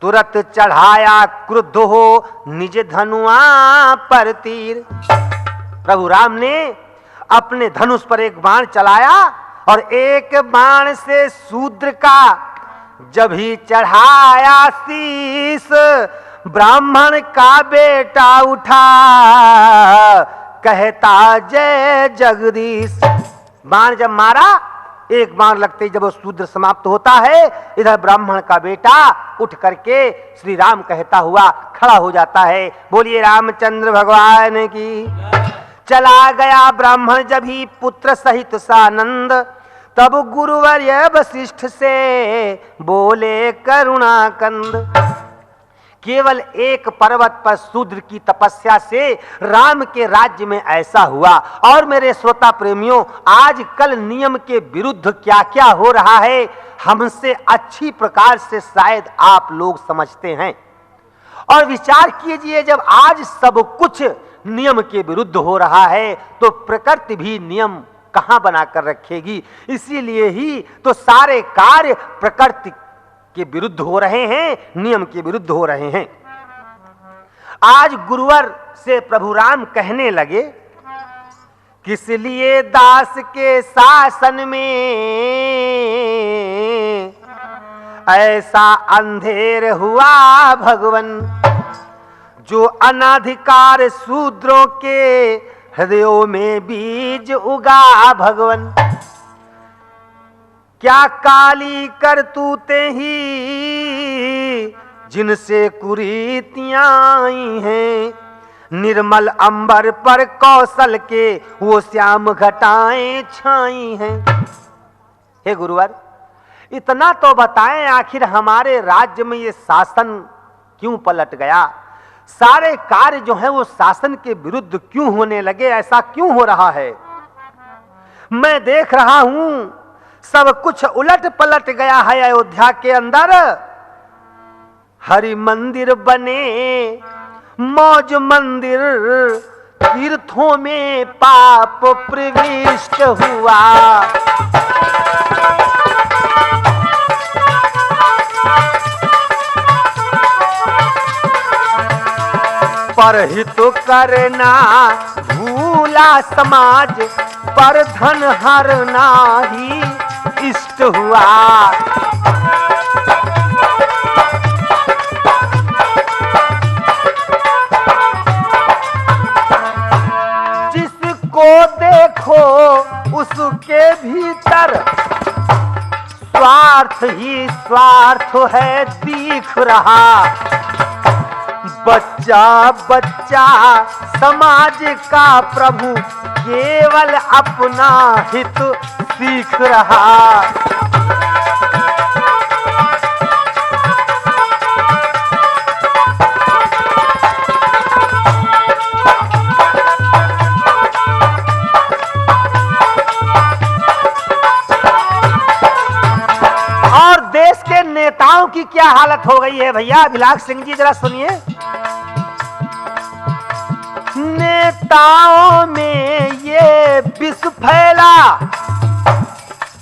तुरंत चढ़ाया क्रुद्ध हो निज धनुआ पर तीर। प्रभु राम ने अपने धनुष पर एक बाण चलाया और एक बाण से शूद्र का जब ही चढ़ाया शीस, ब्राह्मण का बेटा उठा कहता जय जगदीश। बाण जब मारा, एक बाण लगते ही जब वो शूद्र समाप्त होता है, इधर ब्राह्मण का बेटा उठ करके श्री राम कहता हुआ खड़ा हो जाता है। बोलिए रामचंद्र भगवान की। चला गया ब्राह्मण जब ही पुत्र सहित सानंद, तब गुरुवर्य वशिष्ठ से बोले करुणा कंद। केवल एक पर्वत पर शूद्र की तपस्या से राम के राज्य में ऐसा हुआ। और मेरे श्रोता प्रेमियों, आजकल नियम के विरुद्ध क्या क्या हो रहा है, हमसे अच्छी प्रकार से शायद आप लोग समझते हैं। और विचार कीजिए, जब आज सब कुछ नियम के विरुद्ध हो रहा है तो प्रकृति भी नियम कहां बनाकर रखेगी। इसीलिए ही तो सारे कार्य प्रकृति के विरुद्ध हो रहे हैं, नियम के विरुद्ध हो रहे हैं। आज गुरुवर से प्रभु राम कहने लगे, किस लिए दास के शासन में ऐसा अंधेर हुआ भगवन, जो अनाधिकार शूद्रों के हृदयों में बीज उगा भगवन। क्या काली करतूते ही जिनसे कुरीतियां आई हैं, निर्मल अंबर पर कौशल के वो श्याम घटाएं छाई हैं। हे गुरुवर, इतना तो बताएं, आखिर हमारे राज्य में ये शासन क्यों पलट गया? सारे कार्य जो हैं वो शासन के विरुद्ध क्यों होने लगे? ऐसा क्यों हो रहा है? मैं देख रहा हूं सब कुछ उलट पलट गया है अयोध्या के अंदर। हरि मंदिर बने, मौज मंदिर, तीर्थों में पाप प्रविष्ट हुआ। परहित करना भूला समाज, पर धन हरना ही इष्ट हुआ। जिसको देखो उसके भीतर स्वार्थ ही स्वार्थ है दिख रहा। बच्चा बच्चा समाज का प्रभु केवल अपना हित सीख रहा। और देश के नेताओं की क्या हालत हो गई है भैया? अभिलाष सिंह जी जरा सुनिए। नेताओं में ये विष फैला,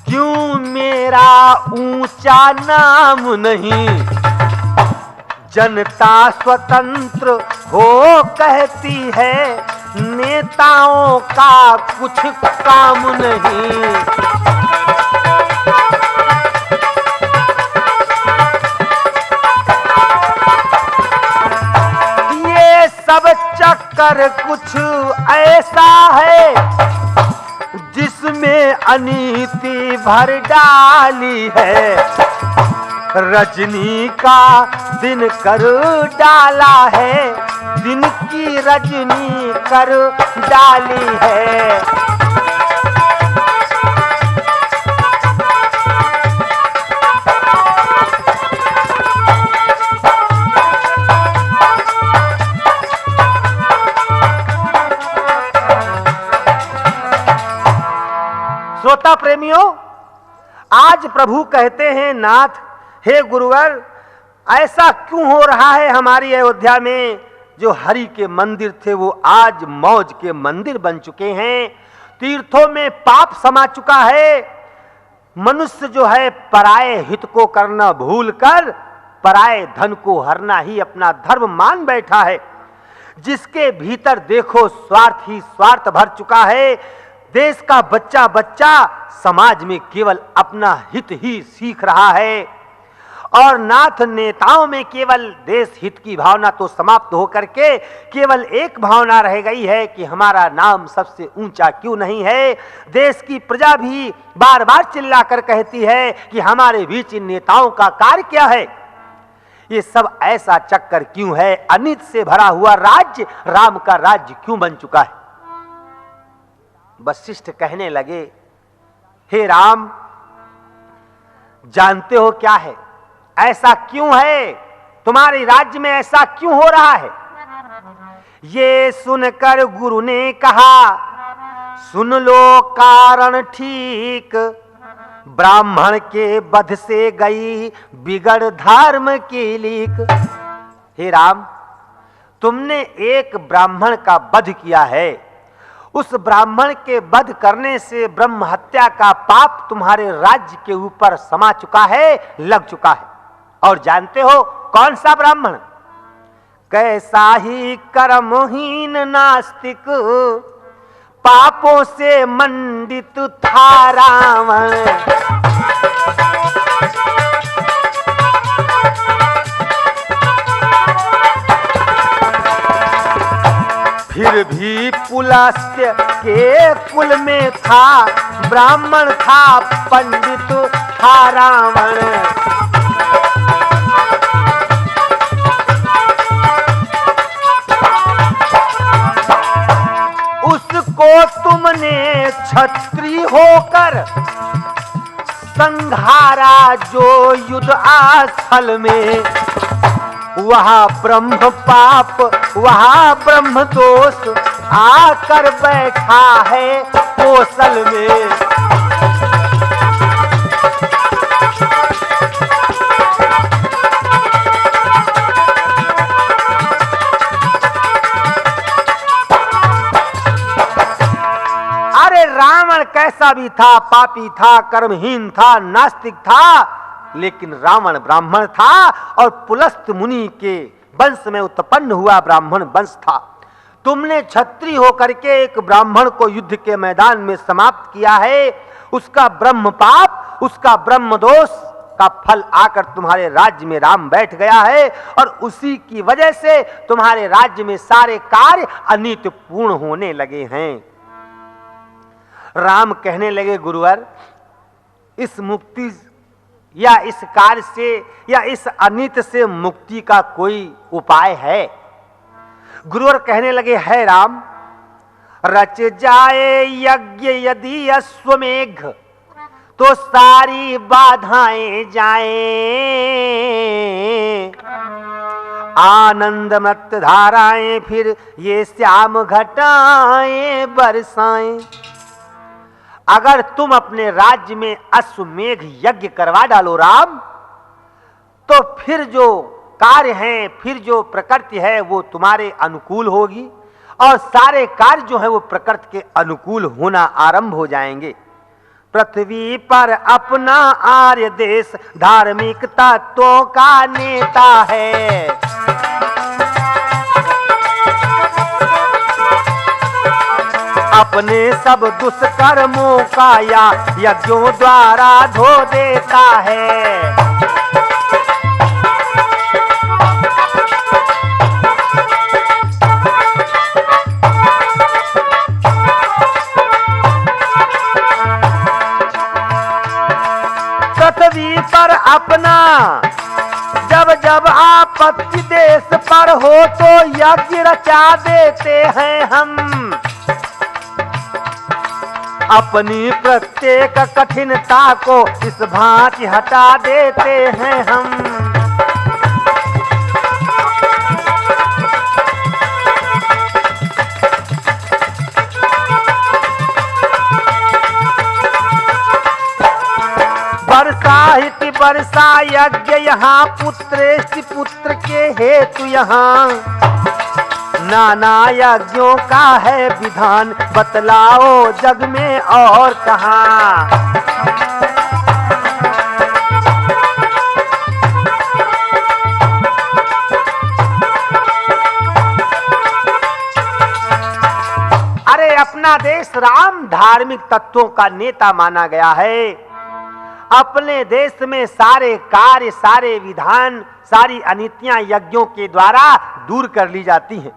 क्यों मेरा ऊंचा नाम नहीं? जनता स्वतंत्र हो कहती है, नेताओं का कुछ काम नहीं। सब चक्कर कुछ ऐसा है जिसमें अनीति भर डाली है। रजनी का दिन कर डाला है, दिन की रजनी कर डाली है। प्रेमियों, आज प्रभु कहते हैं, नाथ हे गुरुवर, ऐसा क्यों हो रहा है हमारी अयोध्या में? जो हरि के मंदिर थे वो आज मौज के मंदिर बन चुके हैं, तीर्थों में पाप समा चुका है। मनुष्य जो है पराये हित को करना भूलकर पराये धन को हरना ही अपना धर्म मान बैठा है। जिसके भीतर देखो स्वार्थ ही स्वार्थ भर चुका है। देश का बच्चा बच्चा समाज में केवल अपना हित ही सीख रहा है और नाथ नेताओं में केवल देश हित की भावना तो समाप्त होकर के केवल एक भावना रह गई है कि हमारा नाम सबसे ऊंचा क्यों नहीं है। देश की प्रजा भी बार बार चिल्लाकर कहती है कि हमारे बीच इन नेताओं का कार्य क्या है। ये सब ऐसा चक्कर क्यों है? अनित से भरा हुआ राज्य राम का राज्य क्यों बन चुका है? वशिष्ठ कहने लगे, हे राम, जानते हो क्या है? ऐसा क्यों है? तुम्हारे राज्य में ऐसा क्यों हो रहा है? ये सुनकर गुरु ने कहा, सुन लो कारण ठीक, ब्राह्मण के वध से गई बिगड़ धर्म की लीक। हे राम, तुमने एक ब्राह्मण का वध किया है। उस ब्राह्मण के वध करने से ब्रह्म हत्या का पाप तुम्हारे राज्य के ऊपर समा चुका है, लग चुका है। और जानते हो कौन सा ब्राह्मण? कैसा ही कर्महीन नास्तिक, पापों से मंडित था रावण। फिर भी पुलस्त्य के कुल में था, ब्राह्मण था पंडित था रावण। उसको तुमने क्षत्रिय होकर संघारा जो युद्ध आस्थल में, वहाँ ब्रह्म पाप वहाँ ब्रह्म दोष आकर बैठा है कौशल में। अरे रावण कैसा भी था, पापी था, कर्महीन था, नास्तिक था, लेकिन रावण ब्राह्मण था और पुलस्त मुनि के वंश में उत्पन्न हुआ ब्राह्मण वंश था। तुमने क्षत्रिय होकर के एक ब्राह्मण को युद्ध के मैदान में समाप्त किया है। उसका ब्रह्म पाप, उसका ब्रह्म दोष का फल आकर तुम्हारे राज्य में राम बैठ गया है और उसी की वजह से तुम्हारे राज्य में सारे कार्य अनित पूर्ण होने लगे हैं। राम कहने लगे, गुरुवर, इस मुक्ति या इस कार्य से या इस अनित से मुक्ति का कोई उपाय है? गुरुवर कहने लगे, है राम, रच जाए यज्ञ यदि अश्वमेघ, तो सारी बाधाएं जाएं, आनंद मत धाराएं फिर ये श्याम घटाएं बरसाएं। अगर तुम अपने राज्य में अश्वमेघ यज्ञ करवा डालो राम, तो फिर जो कार्य हैं, फिर जो प्रकृति है वो तुम्हारे अनुकूल होगी और सारे कार्य जो है वो प्रकृति के अनुकूल होना आरंभ हो जाएंगे। पृथ्वी पर अपना आर्य देश धार्मिक तत्वों का नेता है। अपने सब दुष्कर्मों का या यज्ञों द्वारा धो देता है। पृथ्वी पर अपना जब जब आपत्ति देश पर हो तो यज्ञ रचा देते हैं हम। अपनी प्रत्येक कठिनता को इस भांति हटा देते हैं हम। वर्षा हिति वर्षा यज्ञ यहाँ, पुत्रेष्टि पुत्र के हेतु यहाँ। नाना यज्ञों का है विधान, बतलाओ जग में और कहाँ। अरे अपना देश राम धार्मिक तत्वों का नेता माना गया है। अपने देश में सारे कार्य, सारे विधान, सारी अनीतियां यज्ञों के द्वारा दूर कर ली जाती हैं।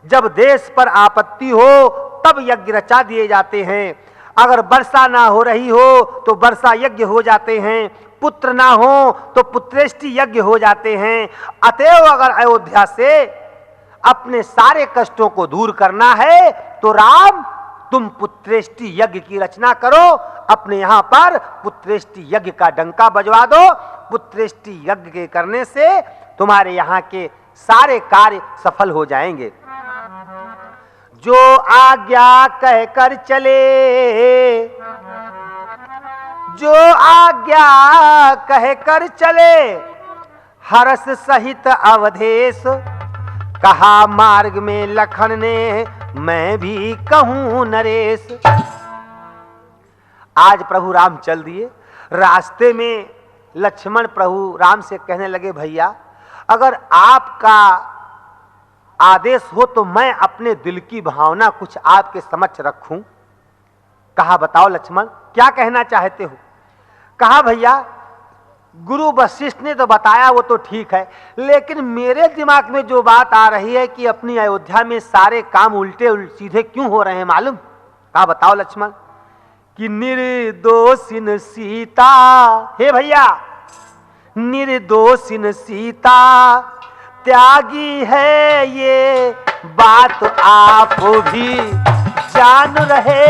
जब देश पर आपत्ति हो तब यज्ञ रचा दिए जाते हैं। अगर वर्षा ना हो रही हो तो वर्षा यज्ञ हो जाते हैं, पुत्र ना हो तो पुत्रेष्टि यज्ञ हो जाते हैं। अतएव अगर अयोध्या से अपने सारे कष्टों को दूर करना है तो राम तुम पुत्रेष्टि यज्ञ की रचना करो। अपने यहाँ पर पुत्रेष्टि यज्ञ का डंका बजवा दो। पुत्रेष्टि यज्ञ के करने से तुम्हारे यहाँ के सारे कार्य सफल हो जाएंगे। जो आज्ञा कहकर चले, जो आज्ञा कहकर चले, हर्ष सहित अवधेश। कहा मार्ग में लखन ने, मैं भी कहूं नरेश। आज प्रभु राम चल दिए। रास्ते में लक्ष्मण प्रभु राम से कहने लगे, भैया अगर आपका आदेश हो तो मैं अपने दिल की भावना कुछ आपके समक्ष रखूं। कहा बताओ लक्ष्मण क्या कहना चाहते हो। कहा भैया गुरु वशिष्ठ ने तो बताया वो तो ठीक है, लेकिन मेरे दिमाग में जो बात आ रही है कि अपनी अयोध्या में सारे काम उल्टे सीधे क्यों हो रहे हैं मालूम। कहा बताओ लक्ष्मण कि निर्दोषिन सीता, हे भैया निर्दोषिन सीता त्यागी है, ये बात आप भी जान रहे।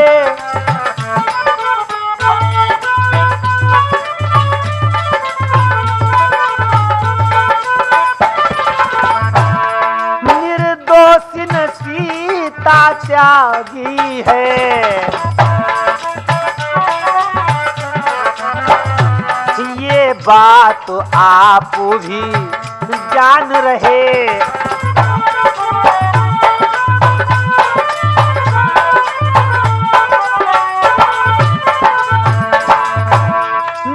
निर्दोषिन सीता त्यागी है, ये बात आप भी जान रहे।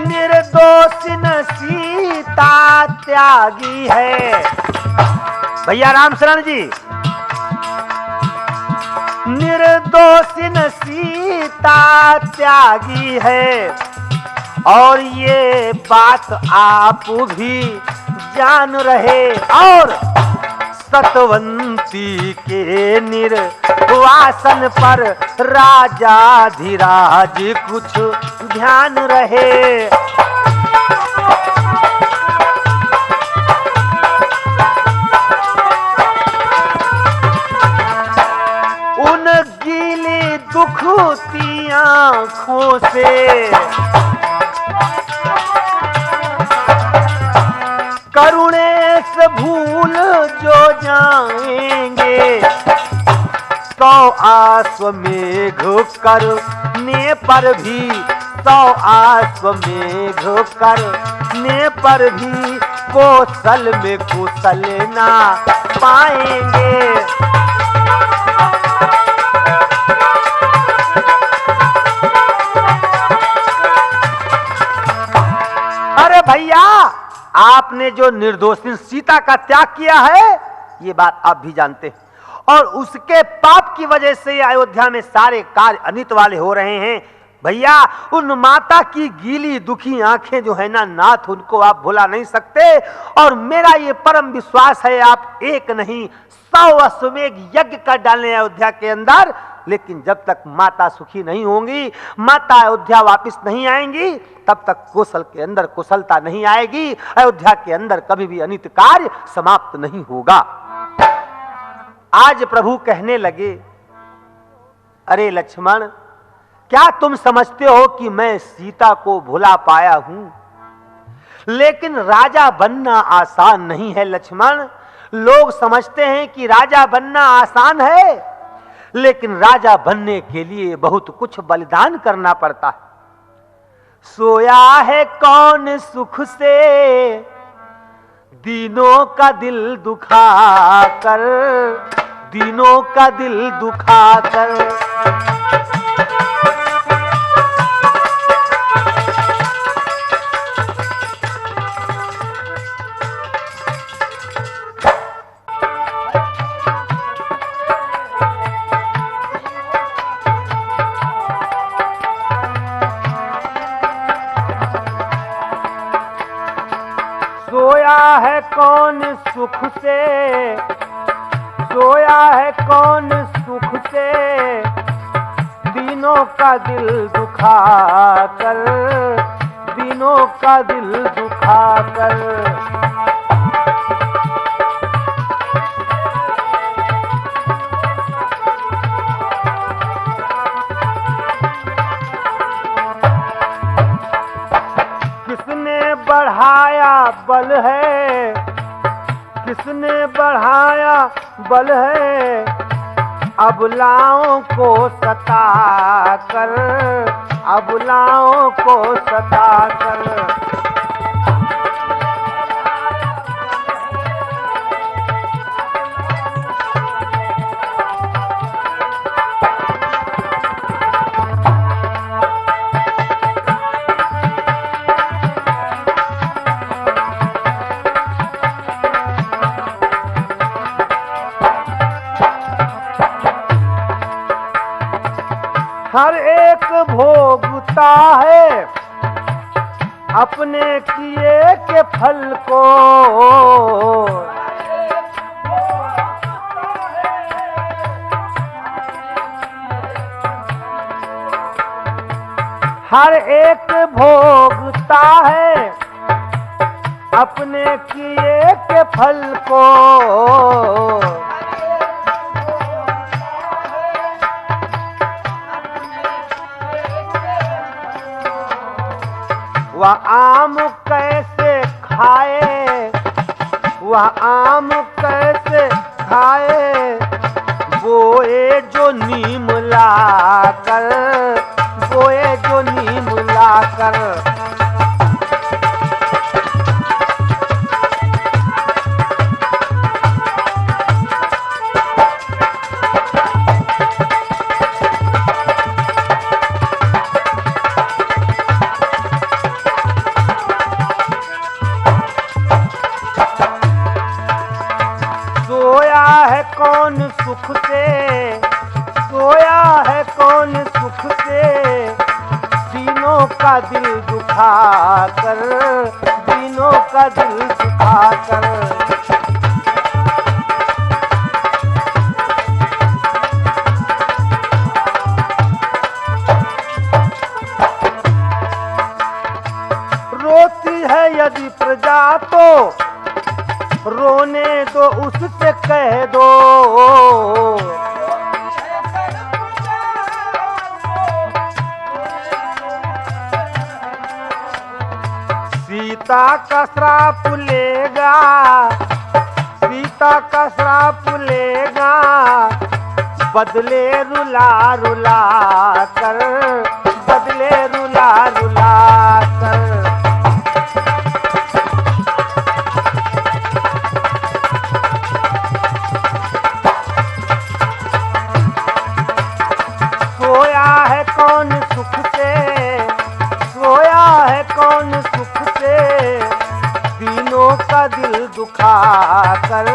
निर्दोषिन सीता त्यागी है। भैया राम शरण जी, निर्दोषिन सीता त्यागी है और ये बात आप भी जान रहे। और सतवंती के निर्वासन पर राजाधिराज कुछ ध्यान रहे। उन गीली दुखती आँखों से करुणेश भूल जो जाएंगे, 100 अश्वमेघ करने पर भी, 100 अश्वमेघ करने पर भी कौशल में कुशल ना पाएंगे। अरे भैया आपने जो निर्दोषी सीता का त्याग किया है ये बात आप भी जानते हैं और उसके पाप की वजह से अयोध्या में सारे कार्य अनित वाले हो रहे हैं। भैया उन माता की गीली दुखी आंखें जो है ना नाथ, उनको आप भुला नहीं सकते। और मेरा ये परम विश्वास है आप एक नहीं 100 अश्वमेघ यज्ञ कर डालें अयोध्या के अंदर, लेकिन जब तक माता सुखी नहीं होंगी, माता अयोध्या वापस नहीं आएंगी, तब तक कौशल के अंदर कुशलता नहीं आएगी। अयोध्या के अंदर कभी भी अनित कार्य समाप्त नहीं होगा। आज प्रभु कहने लगे, अरे लक्ष्मण क्या तुम समझते हो कि मैं सीता को भुला पाया हूं? लेकिन राजा बनना आसान नहीं है लक्ष्मण। लोग समझते हैं कि राजा बनना आसान है, लेकिन राजा बनने के लिए बहुत कुछ बलिदान करना पड़ता है। सोया है कौन सुख से दीनों का दिल दुखा कर, दीनों का दिल दुखा कर। सोया है कौन सुख से, सोया है कौन सुख से दीनों का दिल दुखा कर, दीनों का दिल दुखा कर। किसने बढ़ाया बल है, किसने बढ़ाया बल है अबलाओं को सता कर, अबलाओं को सता कर। हर एक भोगता है अपने किए के फल को, हर एक भोगता है अपने किए के फल को। वह आम कैसे खाए, वह आम कैसे खाए बोए जो नीम लाकर, बोए जो नीम लाकर। सोया है कौन सुख से, सोया है कौन सुख से दीनों का दिल दुखा कर, दीनों का दिल दुखा कर। रोती है यदि प्रजा तो रोने दो उससे कह दो, सीता का श्राप लेगा, सीता का श्राप लेगा बदले रुला रुला कर, बदले रुला रुला कर। सोया है कौन सुख से, सोया है कौन सुख से दीनों का दिल दुखा कर,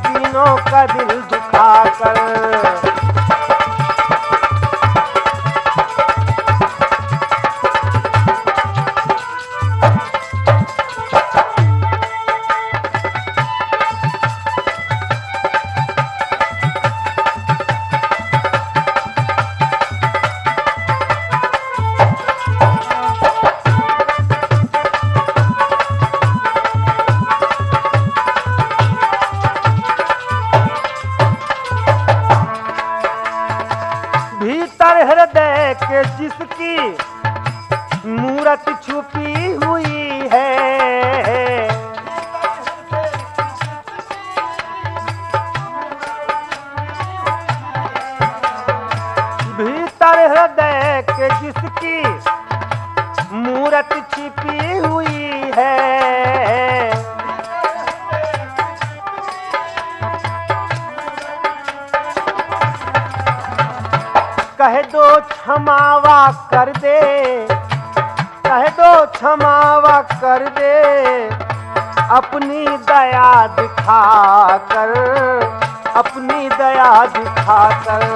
दीनों का दिल दुखा कर। क्षमावा कर दे, कह दो क्षमावा कर दे, अपनी दया दिखा कर, अपनी दया दिखा कर।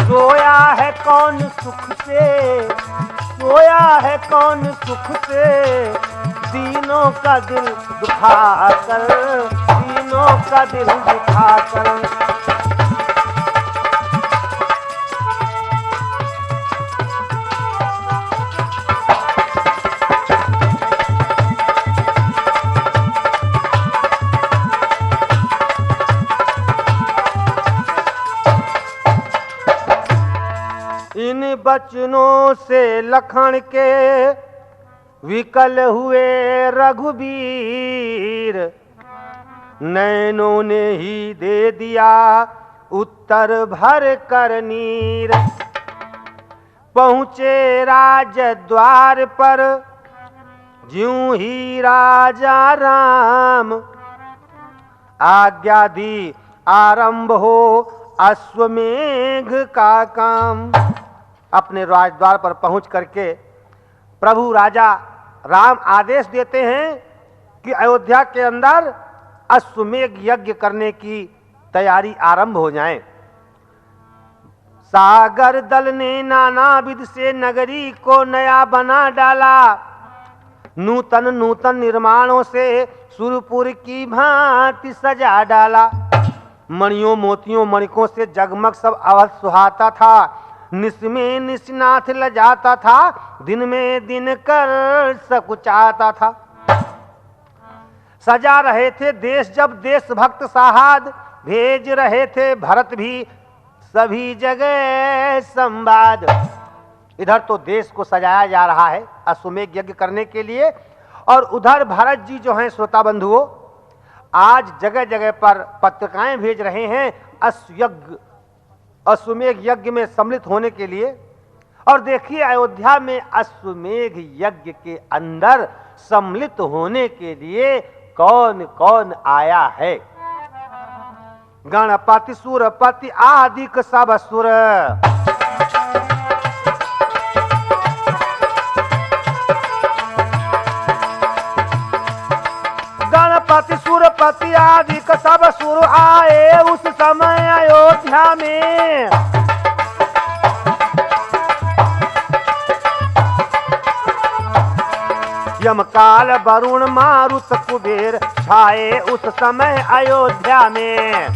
सोया है कौन सुख से, सोया है कौन सुख से, दीनों का दिल दुखा कर, दीनों का दिल दुखा कर। इन बचनों से लखन के विकल हुए रघुबीर, नैनों ने ही दे दिया उत्तर भर कर नीर। पहुँचे राज द्वार पर ज्यों ही राजा राम, आज्ञा दी आरंभ हो अश्वमेघ का काम। अपने राजद्वार पर पहुंच करके प्रभु राजा राम आदेश देते हैं कि अयोध्या के अंदर अश्वमेघ यज्ञ करने की तैयारी आरंभ हो जाए। सागर दल ने नाना विध से नगरी को नया बना डाला, नूतन नूतन निर्माणों से सुरपुर की भांति सजा डाला। मणियों मोतियों मणिकों से जगमग सब अवध सुहाता था, निस में निस्नाथ लजाता था, दिन में दिन कर सकुचाता था। सजा रहे थे देश जब देशभक्त साहाद, भेज रहे थे भरत भी सभी जगह संवाद। इधर तो देश को सजाया जा रहा है अश्वमेघ यज्ञ करने के लिए, और उधर भरत जी जो हैं श्रोता बंधुओं, आज जगह जगह पर पत्रिकाएं भेज रहे हैं अश्वमेघ यज्ञ में सम्मिलित होने के लिए। और देखिए अयोध्या में अश्वमेघ यज्ञ के अंदर सम्मिलित होने के लिए कौन कौन आया है। गणपति सुरपति आदिक सब सुर, गणपति सुरपति आदिक सब सुर आए उस समय अयोध्या में। यमकाल वरुण मारुत कुबेर छाए उस समय अयोध्या में।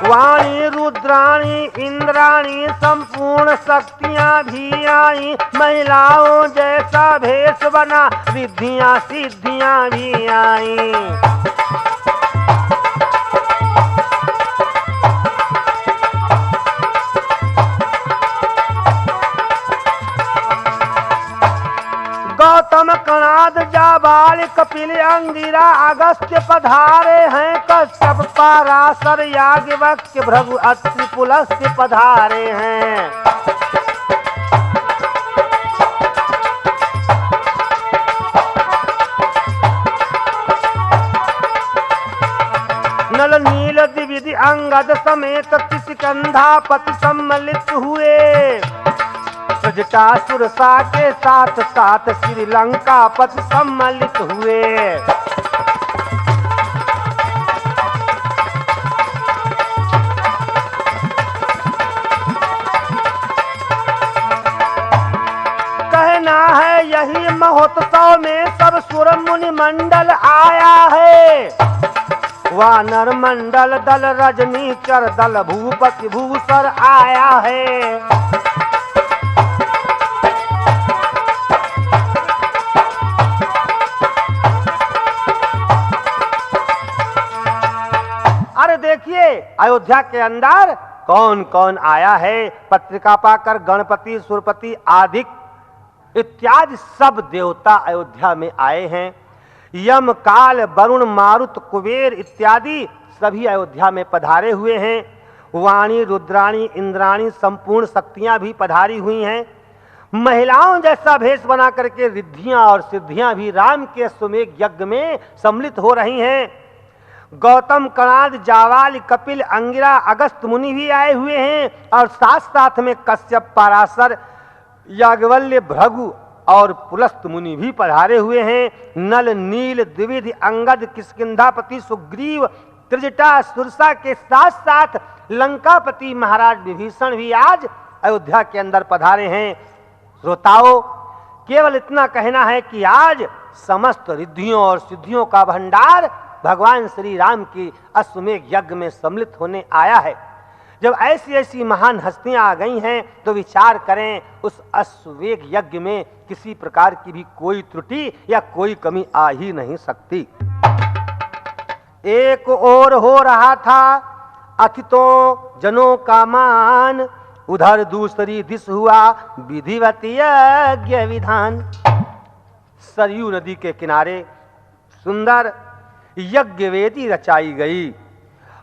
वाणी रुद्राणी इंद्राणी संपूर्ण शक्तियां भी आई, महिलाओं जैसा भेष बना रिद्धियां सिद्धियां भी आई। गौतम कणाद जाबाल कपिल अंगिरा अगस्त्य पधारे हैं, कश्यप पराशर याज्ञवल्क्य भृगु अत्रि पुलस्त्य पधारे हैं। नल नील द्विविधि अंगद समेत किष्किंधापति सम्मिलित हुए, जटासुर सा के साथ साथ श्रीलंका पति सम्मिलित हुए। कहना है यही महोत्सव में सब सुर मुनि मंडल आया है, वानर मंडल दल रजनीचर दल भूपति भूसर आया है। देखिए अयोध्या के अंदर कौन कौन आया है। पत्रिका पाकर गणपति सुरपति आदिक इत्यादि सब देवता अयोध्या में आए हैं। यम काल वरुण मारुत कुबेर इत्यादि सभी अयोध्या में पधारे हुए हैं। वाणी, रुद्राणी, इंद्राणी संपूर्ण शक्तियां भी पधारी हुई हैं। महिलाओं जैसा भेष बना करके रिद्धियां और सिद्धियां भी राम के अश्वमेध यज्ञ में सम्मिलित हो रही हैं। गौतम, कणाद, जावाल, कपिल, अंगिरा, अगस्त मुनि भी आए हुए हैं और साथ साथ में कश्यप, पराशर, याज्ञवल्क्य, भृगु और पुलस्त मुनि भी पधारे हुए हैं। नल, नील, द्विविध, अंगद, किष्किंधापति, सुग्रीव, त्रिजटा, सुरसा के साथ साथ लंकापति महाराज विभीषण भी आज अयोध्या के अंदर पधारे हैं। श्रोताओं, केवल इतना कहना है कि आज समस्त रिद्धियों और सिद्धियों का भंडार भगवान श्री राम की अश्वमेध यज्ञ में सम्मिलित होने आया है। जब ऐसी ऐसी महान हस्तियां आ गई हैं तो विचार करें, उस अश्वमेध यज्ञ में किसी प्रकार की भी कोई त्रुटि या कोई कमी आ ही नहीं सकती। एक ओर हो रहा था अतिथों जनों का मान, उधर दूसरी दिश हुआ विधिवत यज्ञ विधान। सरयू नदी के किनारे सुंदर यज्ञ वेदी रचाई गई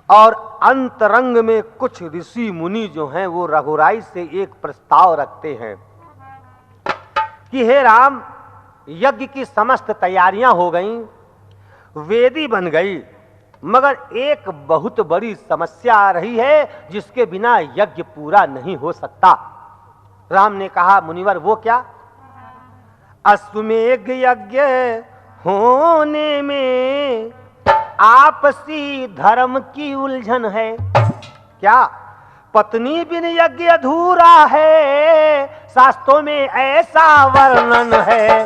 और अंतरंग में कुछ ऋषि मुनि जो हैं वो रघुराई से एक प्रस्ताव रखते हैं कि हे राम, यज्ञ की समस्त तैयारियां हो गईं, वेदी बन गई, मगर एक बहुत बड़ी समस्या आ रही है जिसके बिना यज्ञ पूरा नहीं हो सकता। राम ने कहा, मुनिवर वो क्या? अश्वमेध यज्ञ होने में आपसी धर्म की उलझन है। क्या? पत्नी बिन यज्ञ अधूरा है, शास्त्रों में ऐसा वर्णन है।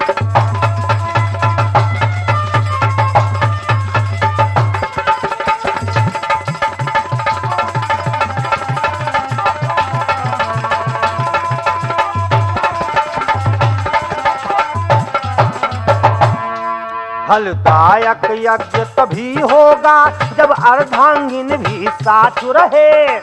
फलदायक यज्ञ तभी होगा जब अर्धांगिन भी साथ रहे।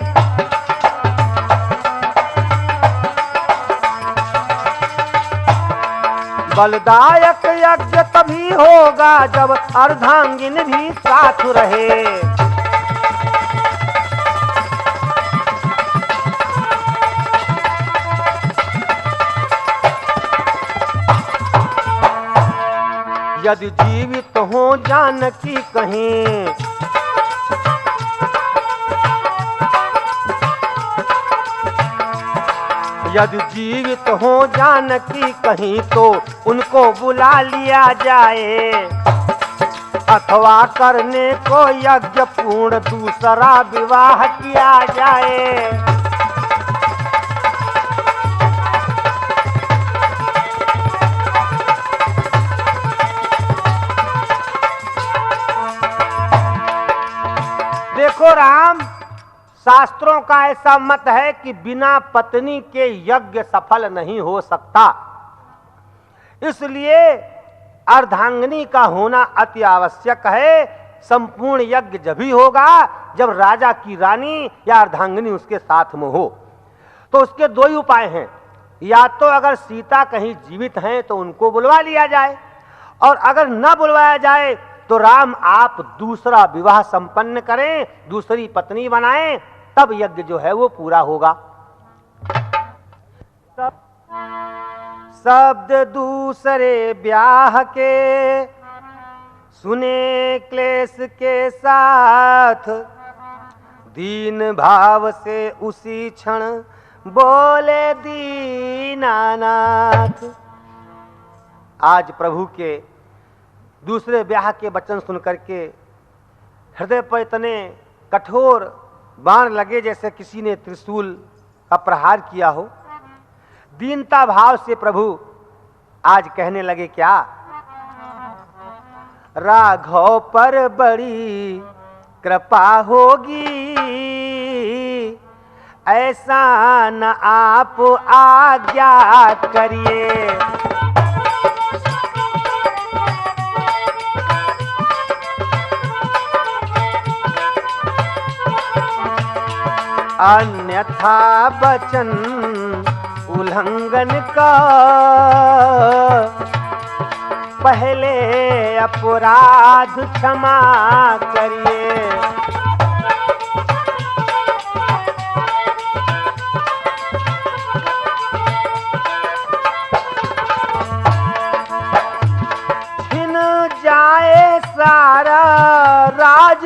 फलदायक यज्ञ तभी होगा जब अर्धांगिन भी साथ रहे। यदि जीवित हो जानकी कहीं, यदि जीवित हो जानकी कहीं तो उनको बुला लिया जाए, अथवा करने को यज्ञ पूर्ण दूसरा विवाह किया जाए। देखो राम, शास्त्रों का ऐसा मत है कि बिना पत्नी के यज्ञ सफल नहीं हो सकता, इसलिए अर्धांगिनी का होना अति आवश्यक है। संपूर्ण यज्ञ जब ही होगा जब राजा की रानी या अर्धांगिनी उसके साथ में हो। तो उसके दो ही उपाय हैं, या तो अगर सीता कहीं जीवित हैं तो उनको बुलवा लिया जाए, और अगर न बुलवाया जाए तो राम आप दूसरा विवाह संपन्न करें, दूसरी पत्नी बनाएं, तब यज्ञ जो है वो पूरा होगा। शब्द दूसरे ब्याह के सुने क्लेश के साथ, दीन भाव से उसी क्षण बोले दीनानाथ। आज प्रभु के दूसरे ब्याह के वचन सुनकर के हृदय पर इतने कठोर बाण लगे जैसे किसी ने त्रिशूल का प्रहार किया हो। दीनता भाव से प्रभु आज कहने लगे, क्या? राघव पर बड़ी कृपा होगी, ऐसा न आप आज्ञा करिए। अन्यथा वचन उल्लंघन का पहले अपराध क्षमा करिए।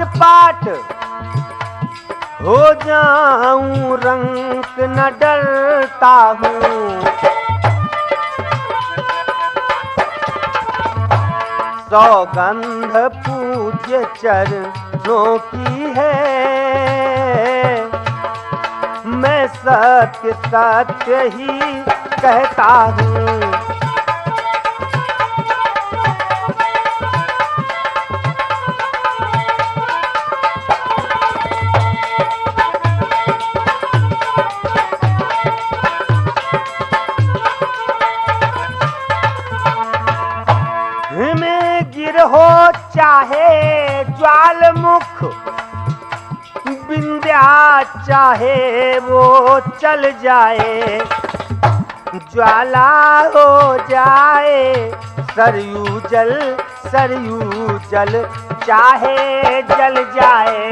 राजपाट हो जाऊं रंक न डरता हूँ। सौगंध पूज्य चरणों की है, मैं सत्य सत्य ही कहता हूँ। में गिर हो चाहे ज्वालमुख, विंध्या चाहे वो चल जाए, ज्वाला हो जाए सरयू जल चाहे जल जाए।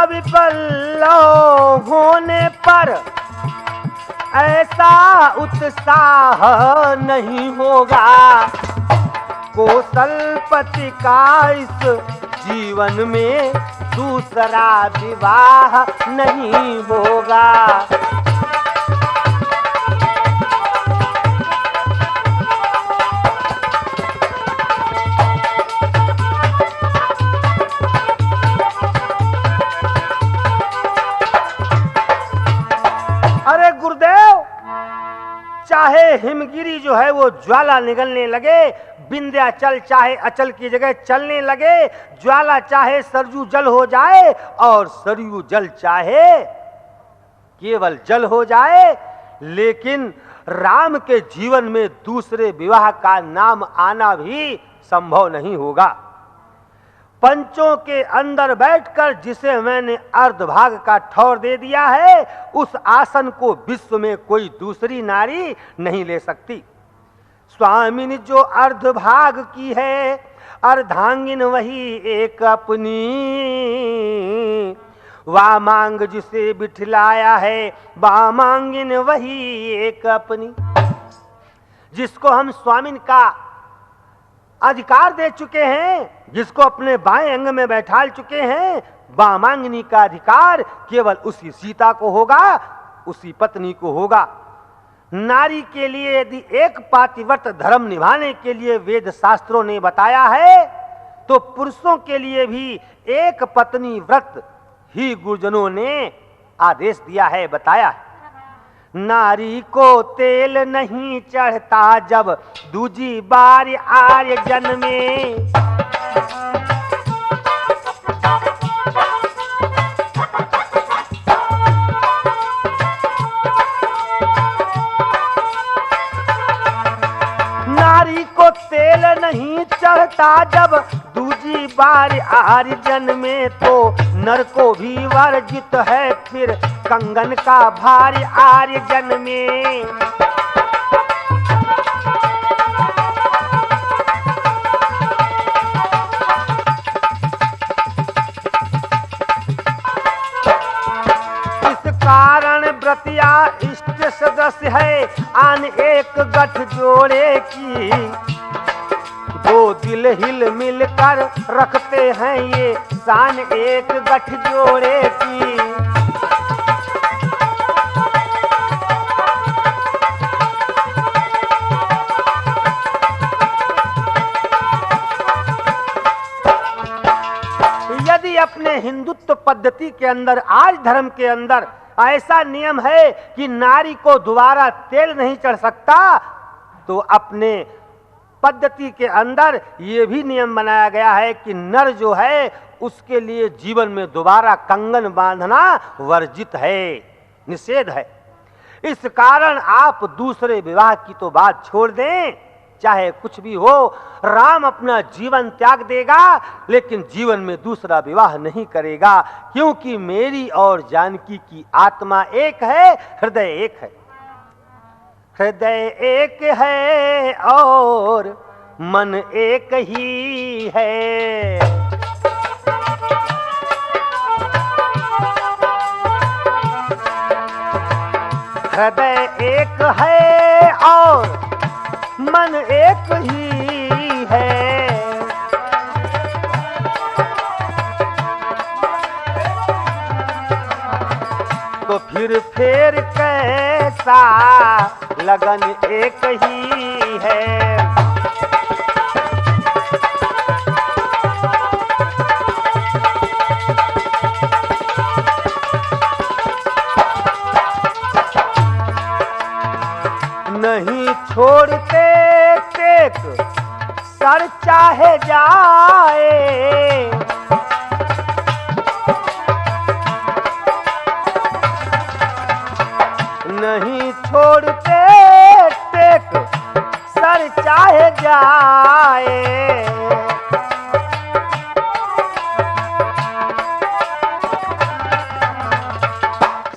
विफल होने पर ऐसा उत्साह नहीं होगा, कौशलपति का इस जीवन में दूसरा विवाह नहीं होगा। अरे गुरुदेव, चाहे हिमगिरी जो है वो ज्वाला निगलने लगे, विंध्याचल चाहे अचल की जगह चलने लगे, ज्वाला चाहे सरयू जल हो जाए और सरयू जल चाहे केवल जल हो जाए, लेकिन राम के जीवन में दूसरे विवाह का नाम आना भी संभव नहीं होगा। पंचों के अंदर बैठकर जिसे मैंने अर्धभाग का ठौर दे दिया है, उस आसन को विश्व में कोई दूसरी नारी नहीं ले सकती। स्वामिनी जो अर्धभाग की है, अर्धांगिन वही एक अपनी, वामांग जिसे बिठलाया है, वामांगिन वही एक अपनी। जिसको हम स्वामिन का अधिकार दे चुके हैं, जिसको अपने बाएं अंग में बैठाल चुके हैं, वामांगिनी का अधिकार केवल उसी सीता को होगा, उसी पत्नी को होगा। नारी के लिए यदि एक पातिव्रत धर्म निभाने के लिए वेद शास्त्रों ने बताया है, तो पुरुषों के लिए भी एक पत्नी व्रत ही गुरुजनों ने आदेश दिया है, बताया है। नारी को तेल नहीं चढ़ता जब दूजी बार आर्य जन्मे, नारी को तेल नहीं चढ़ता जब दूजी बार आर्य जन्मे, तो नर को भी वर्जित है फिर कंगन का भार आर्य जन्मे। इस कारण व्रतिया इष्ट सदस्य है आन एक गठ जोड़े की, दो दिल हिल मिल कर रखते हैं ये शान एक गठ जोड़े की। यदि अपने हिंदुत्व पद्धति के अंदर, आज धर्म के अंदर ऐसा नियम है कि नारी को दोबारा तेल नहीं चढ़ सकता, तो अपने पद्धति के अंदर ये भी नियम बनाया गया है कि नर जो है उसके लिए जीवन में दोबारा कंगन बांधना वर्जित है, निषेध है। इस कारण आप दूसरे विवाह की तो बात छोड़ दें, चाहे कुछ भी हो, राम अपना जीवन त्याग देगा लेकिन जीवन में दूसरा विवाह नहीं करेगा, क्योंकि मेरी और जानकी की आत्मा एक है, हृदय एक है। हृदय एक है और मन एक ही है। हृदय एक है और मन एक ही है, तो फिर फेर कैसा लगन एक ही है। नहीं छोड़ते टेक सर चाहे जाए, नहीं छोड़ते टेक सर चाहे जाए,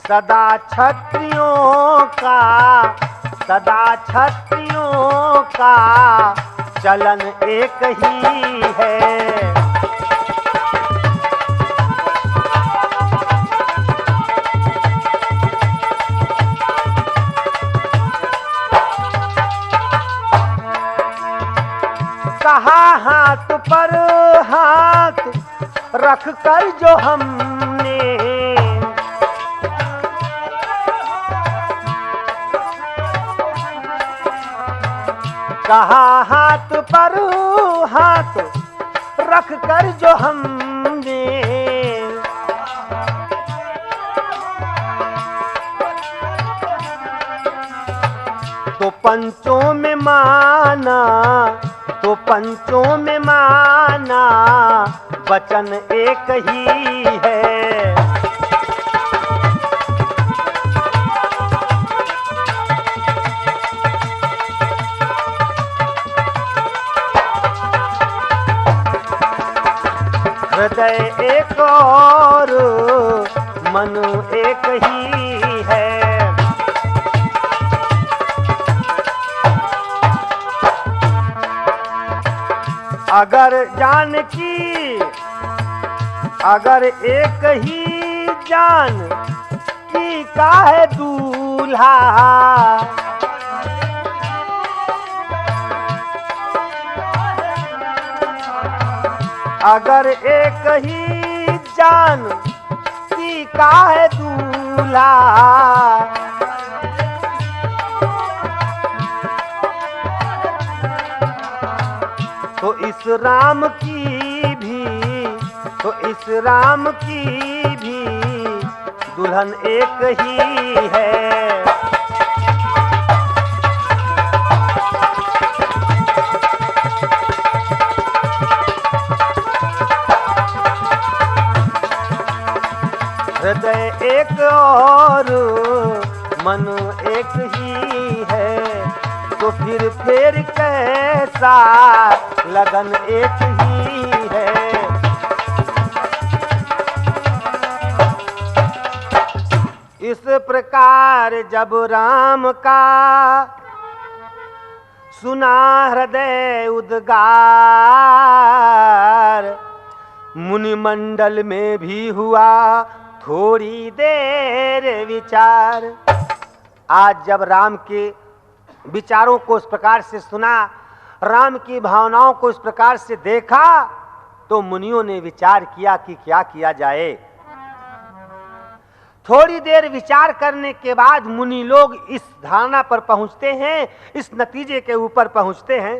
सदा क्षत्रियों का, सदा क्षत्रियों का चलन एक ही है। कहा हाथ पर हाथ रख कर जो हमने, कहा हाथ पर हाथ रख कर जो हमने, तो पंचों में माना, तो पंचों में माना वचन एक ही है। हृदय एक और मन एक ही है। अगर जानकी, अगर एक ही जान की का है दूल्हा, अगर एक ही जान की का है दूल्हा, तो इस राम की भी, तो इस राम की भी दुल्हन एक ही है। हृदय एक और मन एक ही है, तो फिर कैसा लगन एक ही है। इस प्रकार जब राम का सुना हृदय उद्गार, मुनि मंडल में भी हुआ थोड़ी देर विचार। आज जब राम के विचारों को इस प्रकार से सुना, राम की भावनाओं को इस प्रकार से देखा, तो मुनियों ने विचार किया कि क्या किया जाए। थोड़ी देर विचार करने के बाद मुनि लोग इस धारणा पर पहुंचते हैं, इस नतीजे के ऊपर पहुंचते हैं,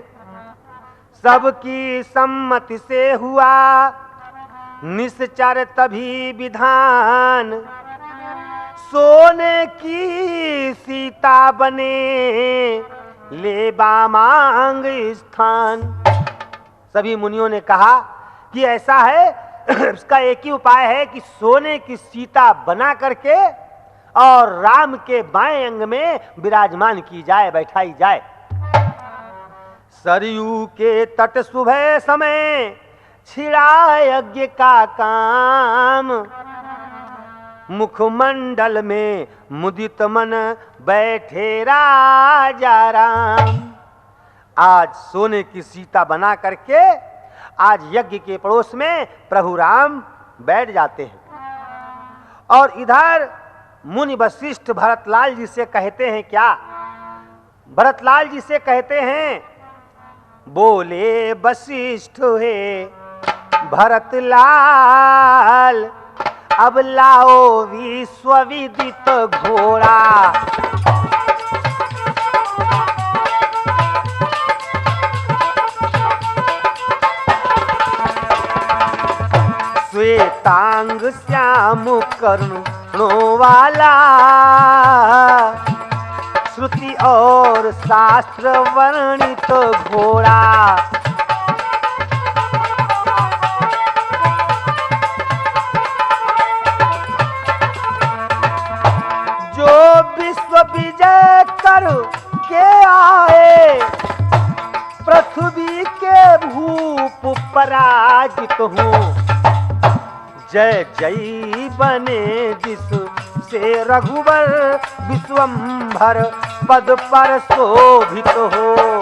सबकी सम्मति से हुआ निश्चर तभी विधान, सोने की सीता बने लेबा मांग स्थान। सभी मुनियों ने कहा कि ऐसा है, इसका एक ही उपाय है कि सोने की सीता बना करके और राम के बाएं अंग में विराजमान की जाए, बैठाई जाए। सरयू के तट सुबह समय छिड़ा यज्ञ का काम, मुखमंडल में मुदित मन बैठे राजा राम। आज सोने की सीता बना करके आज यज्ञ के पड़ोस में प्रभु राम बैठ जाते हैं, और इधर मुनि वशिष्ठ भरतलाल जी से कहते हैं क्या? भरतलाल जी से कहते हैं, बोले वशिष्ठ हे भरतलाल, अब लाओ विश्वविदित घोड़ा। श्वेतांग श्याम कर्णों वाला, श्रुति और शास्त्र वर्णित घोड़ा। जो विश्व विजय कर के आए, पृथ्वी के भूप पराजित हो। जय जय बने जिससे रघुवर, विश्वंभर पद पर शोभित हो।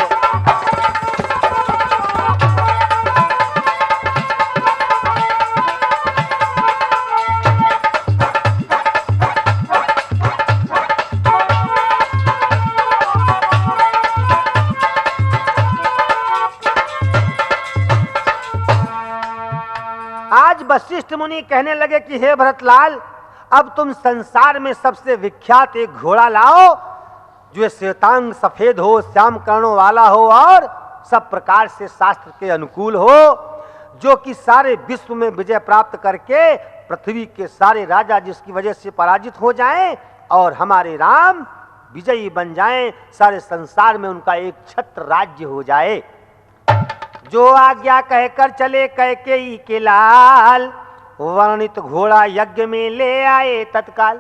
आज वशिष्ठ मुनि कहने लगे कि हे भरतलाल, अब तुम संसार में सबसे विख्यात एक घोड़ा लाओ, जो श्वेतांग सफेद हो, श्याम कर्णों वाला हो और सब प्रकार से शास्त्र के अनुकूल हो, जो कि सारे विश्व में विजय प्राप्त करके पृथ्वी के सारे राजा जिसकी वजह से पराजित हो जाएं और हमारे राम विजयी बन जाएं, सारे संसार में उनका एक छत्र राज्य हो जाए। जो आज्ञा कहकर चले कैकेयी के लाल, वर्णित घोड़ा यज्ञ में ले आए तत्काल।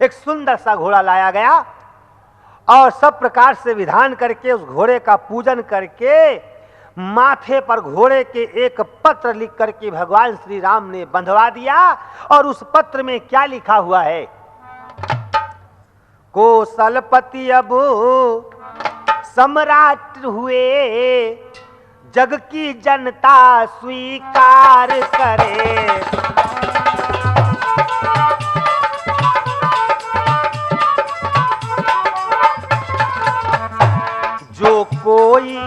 एक सुंदर सा घोड़ा लाया गया और सब प्रकार से विधान करके उस घोड़े का पूजन करके माथे पर घोड़े के एक पत्र लिख करके भगवान श्री राम ने बंधवा दिया। और उस पत्र में क्या लिखा हुआ है? कौशलपति अब सम्राट हुए, जग की जनता स्वीकार करे। जो कोई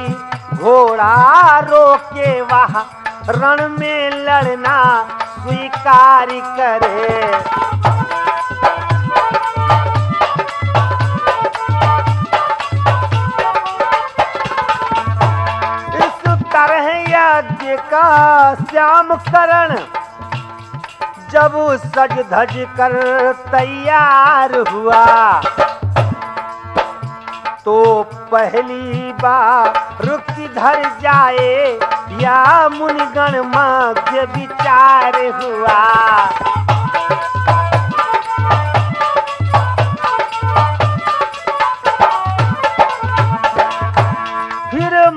घोड़ा रोके वहाँ रण में लड़ना स्वीकार करे। यज्ञ का श्याम करण जब सज धज कर तैयार हुआ, तो पहली बार किधर जाए या मुनिगण मध्य विचार हुआ।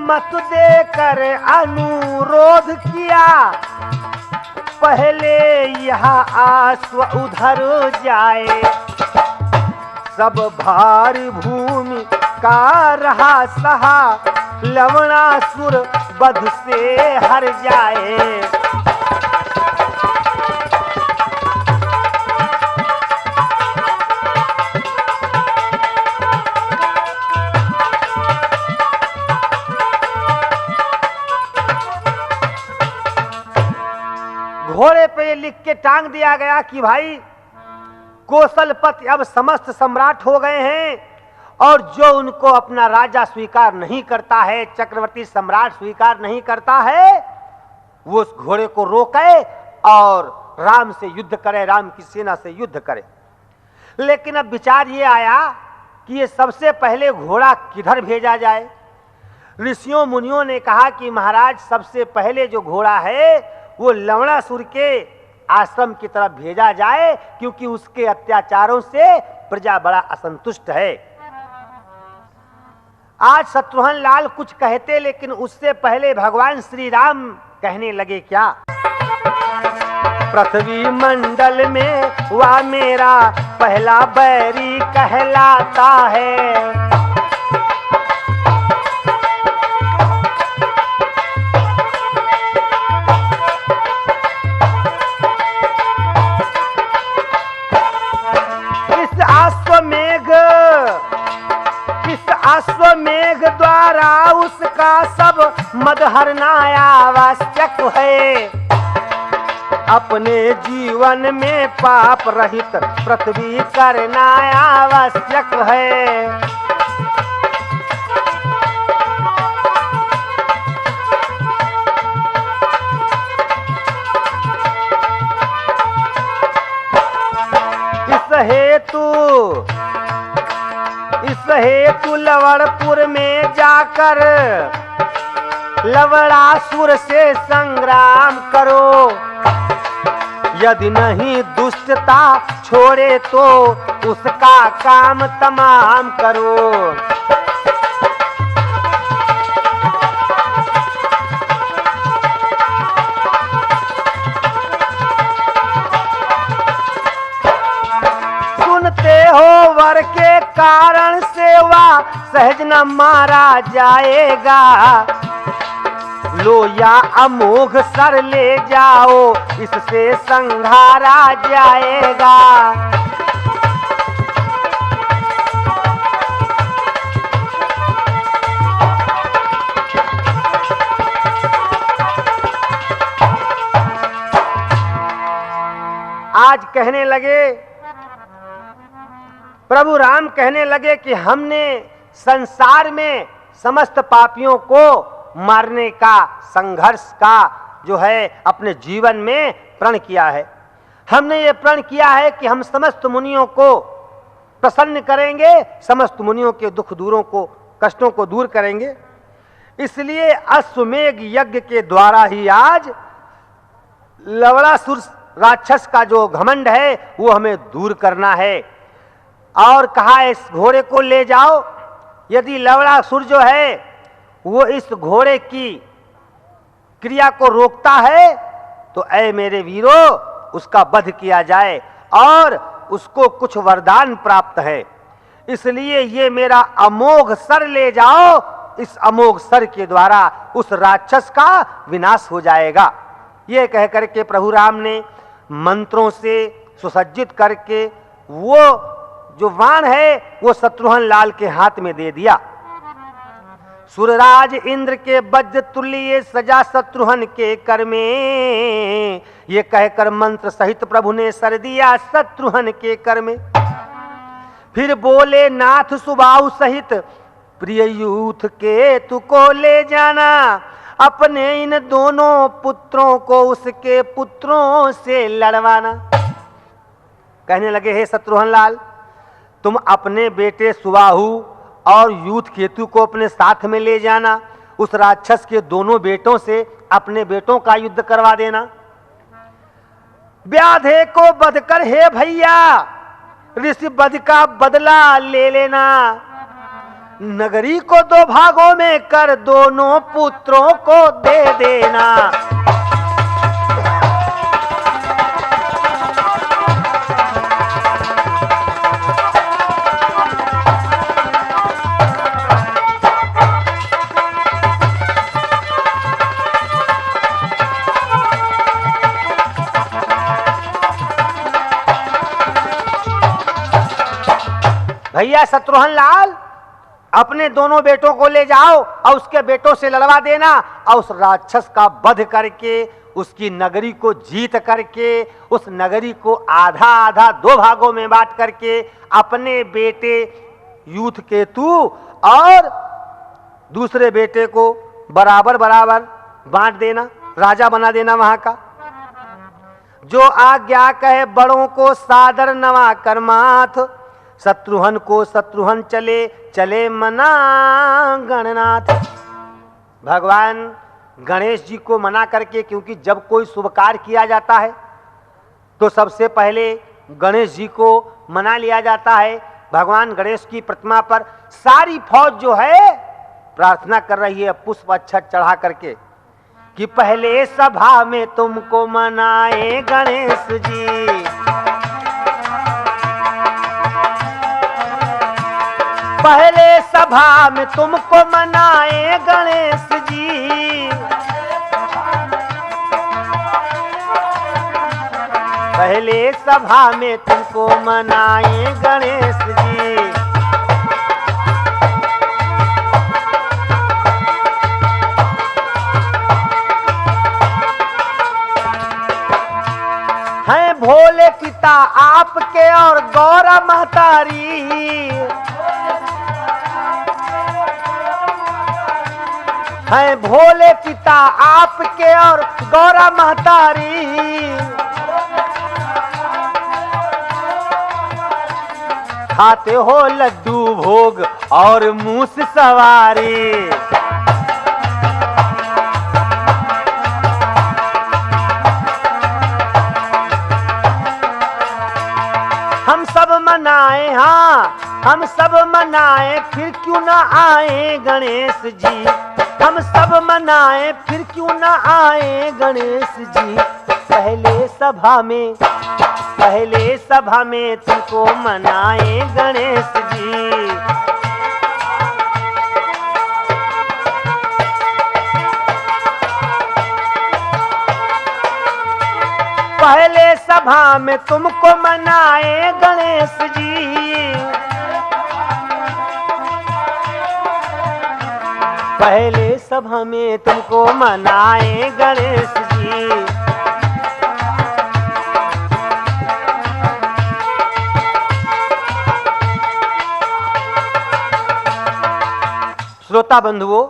मत देकर अनुरोध किया, पहले यहाँ आश्व उधर जाए। सब भारी भूमि का रहा सहा, लवणासुर वध से हर जाए। घोड़े पे लिख के टांग दिया गया कि भाई कौशलपति अब समस्त सम्राट हो गए हैं, और जो उनको अपना राजा स्वीकार नहीं करता है, चक्रवर्ती सम्राट स्वीकार नहीं करता है, वो उस घोड़े को रोके और राम से युद्ध करे, राम की सेना से युद्ध करे। लेकिन अब विचार ये आया कि ये सबसे पहले घोड़ा किधर भेजा जाए। ऋषियों मुनियों ने कहा कि महाराज सबसे पहले जो घोड़ा है वो लवणासुर के आश्रम की तरफ भेजा जाए, क्योंकि उसके अत्याचारों से प्रजा बड़ा असंतुष्ट है। आज शत्रुघ्न लाल कुछ कहते, लेकिन उससे पहले भगवान श्री राम कहने लगे क्या? पृथ्वी मंडल में वह मेरा पहला बैरी कहलाता है। अश्वमेघ द्वारा उसका सब मद हरना आवश्यक है। अपने जीवन में पाप रहित पृथ्वी करना आवश्यक है। इस हेतु लवणपुर में जाकर लवणासुर से संग्राम करो। यदि नहीं दुष्टता छोड़े तो उसका काम तमाम करो। वर के कारण से वह सहज न मारा जाएगा। लो या अमोघ सर ले जाओ, इससे संहारा जाएगा। आज कहने लगे, प्रभु राम कहने लगे कि हमने संसार में समस्त पापियों को मारने का, संघर्ष का जो है अपने जीवन में प्रण किया है। हमने ये प्रण किया है कि हम समस्त मुनियों को प्रसन्न करेंगे, समस्त मुनियों के दुख दूरों को, कष्टों को दूर करेंगे। इसलिए अश्वमेघ यज्ञ के द्वारा ही आज लवणासुर राक्षस का जो घमंड है वो हमें दूर करना है। और कहा इस घोड़े को ले जाओ। यदि लवणासुर जो है वो इस घोड़े की क्रिया को रोकता है तो ऐ मेरे वीरों उसका वध किया जाए और उसको कुछ वरदान प्राप्त है। इसलिए ये मेरा अमोघ सर ले जाओ, इस अमोघ सर के द्वारा उस राक्षस का विनाश हो जाएगा। ये कह करके प्रभु राम ने मंत्रों से सुसज्जित करके वो जो वाण है वो शत्रुघ्न लाल के हाथ में दे दिया। सुरराज इंद्र के वज्र तुल्य सजा शत्रुघ्न के कर में, ये कहकर मंत्र सहित प्रभु ने सर दिया शत्रुघ्न के कर में। फिर बोले नाथ सुबाहु सहित प्रिय यूथ के तू को ले जाना, अपने इन दोनों पुत्रों को उसके पुत्रों से लड़वाना। कहने लगे हे शत्रुघ्न लाल, तुम अपने बेटे सुबाहु और यूथ केतु को अपने साथ में ले जाना, उस राक्षस के दोनों बेटों से अपने बेटों का युद्ध करवा देना। व्याधे को बध कर हे भैया ऋषि वध का बदला ले लेना, नगरी को दो भागों में कर दोनों पुत्रों को दे देना। भैया शत्रुघ्न लाल अपने दोनों बेटों को ले जाओ और उसके बेटों से लड़वा देना और उस राक्षस का वध करके उसकी नगरी को जीत करके उस नगरी को आधा आधा दो भागों में बांट करके अपने बेटे यूथ केतु और दूसरे बेटे को बराबर बराबर बांट देना, राजा बना देना वहां का। जो आज्ञा कहे बड़ों को सादर नवा कर माथ, शत्रुघ्न को शत्रुघ्न चले चले मना गणनाथ। भगवान गणेश जी को मना करके, क्योंकि जब कोई शुभ कार्य किया जाता है तो सबसे पहले गणेश जी को मना लिया जाता है। भगवान गणेश की प्रतिमा पर सारी फौज जो है प्रार्थना कर रही है पुष्प अक्षत चढ़ा करके कि पहले सभा में तुमको मनाए गणेश जी, पहले सभा में तुमको मनाए गणेश जी, पहले सभा में तुमको मनाए गणेश जी। आपके और गौरा महतारी, हैं भोले पिता आपके और गौरा महतारी, खाते हो लड्डू भोग और मूस सवारी। हम सब मनाए, हाँ हम सब मनाए, फिर क्यों ना आए गणेश जी, हम सब मनाए फिर क्यों ना आए गणेश जी। पहले सभा में तुमको मनाए गणेश जी। पहले सभा में तुमको मनाए गणेश जी। पहले सभा में तुमको मनाए गणेश जी। श्रोता बंधुओं,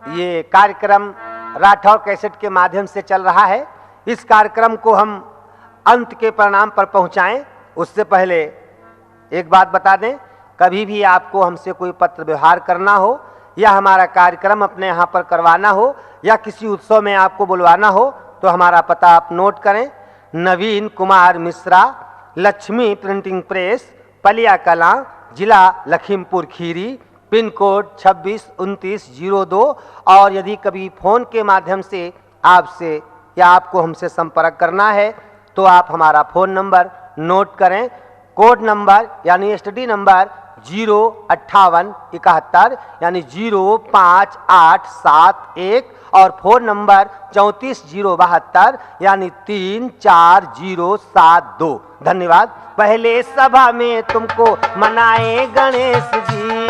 ये कार्यक्रम राठौर कैसेट के माध्यम से चल रहा है। इस कार्यक्रम को हम अंत के परिणाम पर पहुंचाएं उससे पहले एक बात बता दें, कभी भी आपको हमसे कोई पत्र व्यवहार करना हो या हमारा कार्यक्रम अपने यहाँ पर करवाना हो या किसी उत्सव में आपको बुलवाना हो तो हमारा पता आप नोट करें। नवीन कुमार मिश्रा, लक्ष्मी प्रिंटिंग प्रेस, पलिया कलां, जिला लखीमपुर खीरी, पिन कोड 262902। और यदि कभी फ़ोन के माध्यम से आपसे या आपको हमसे संपर्क करना है तो आप हमारा फ़ोन नंबर नोट करें। कोड नंबर यानी एसटीडी नंबर 05871 यानी 05871 और फ़ोन नंबर 34072 यानी 34072। धन्यवाद। पहले सभा में तुमको मनाए गणेश जी।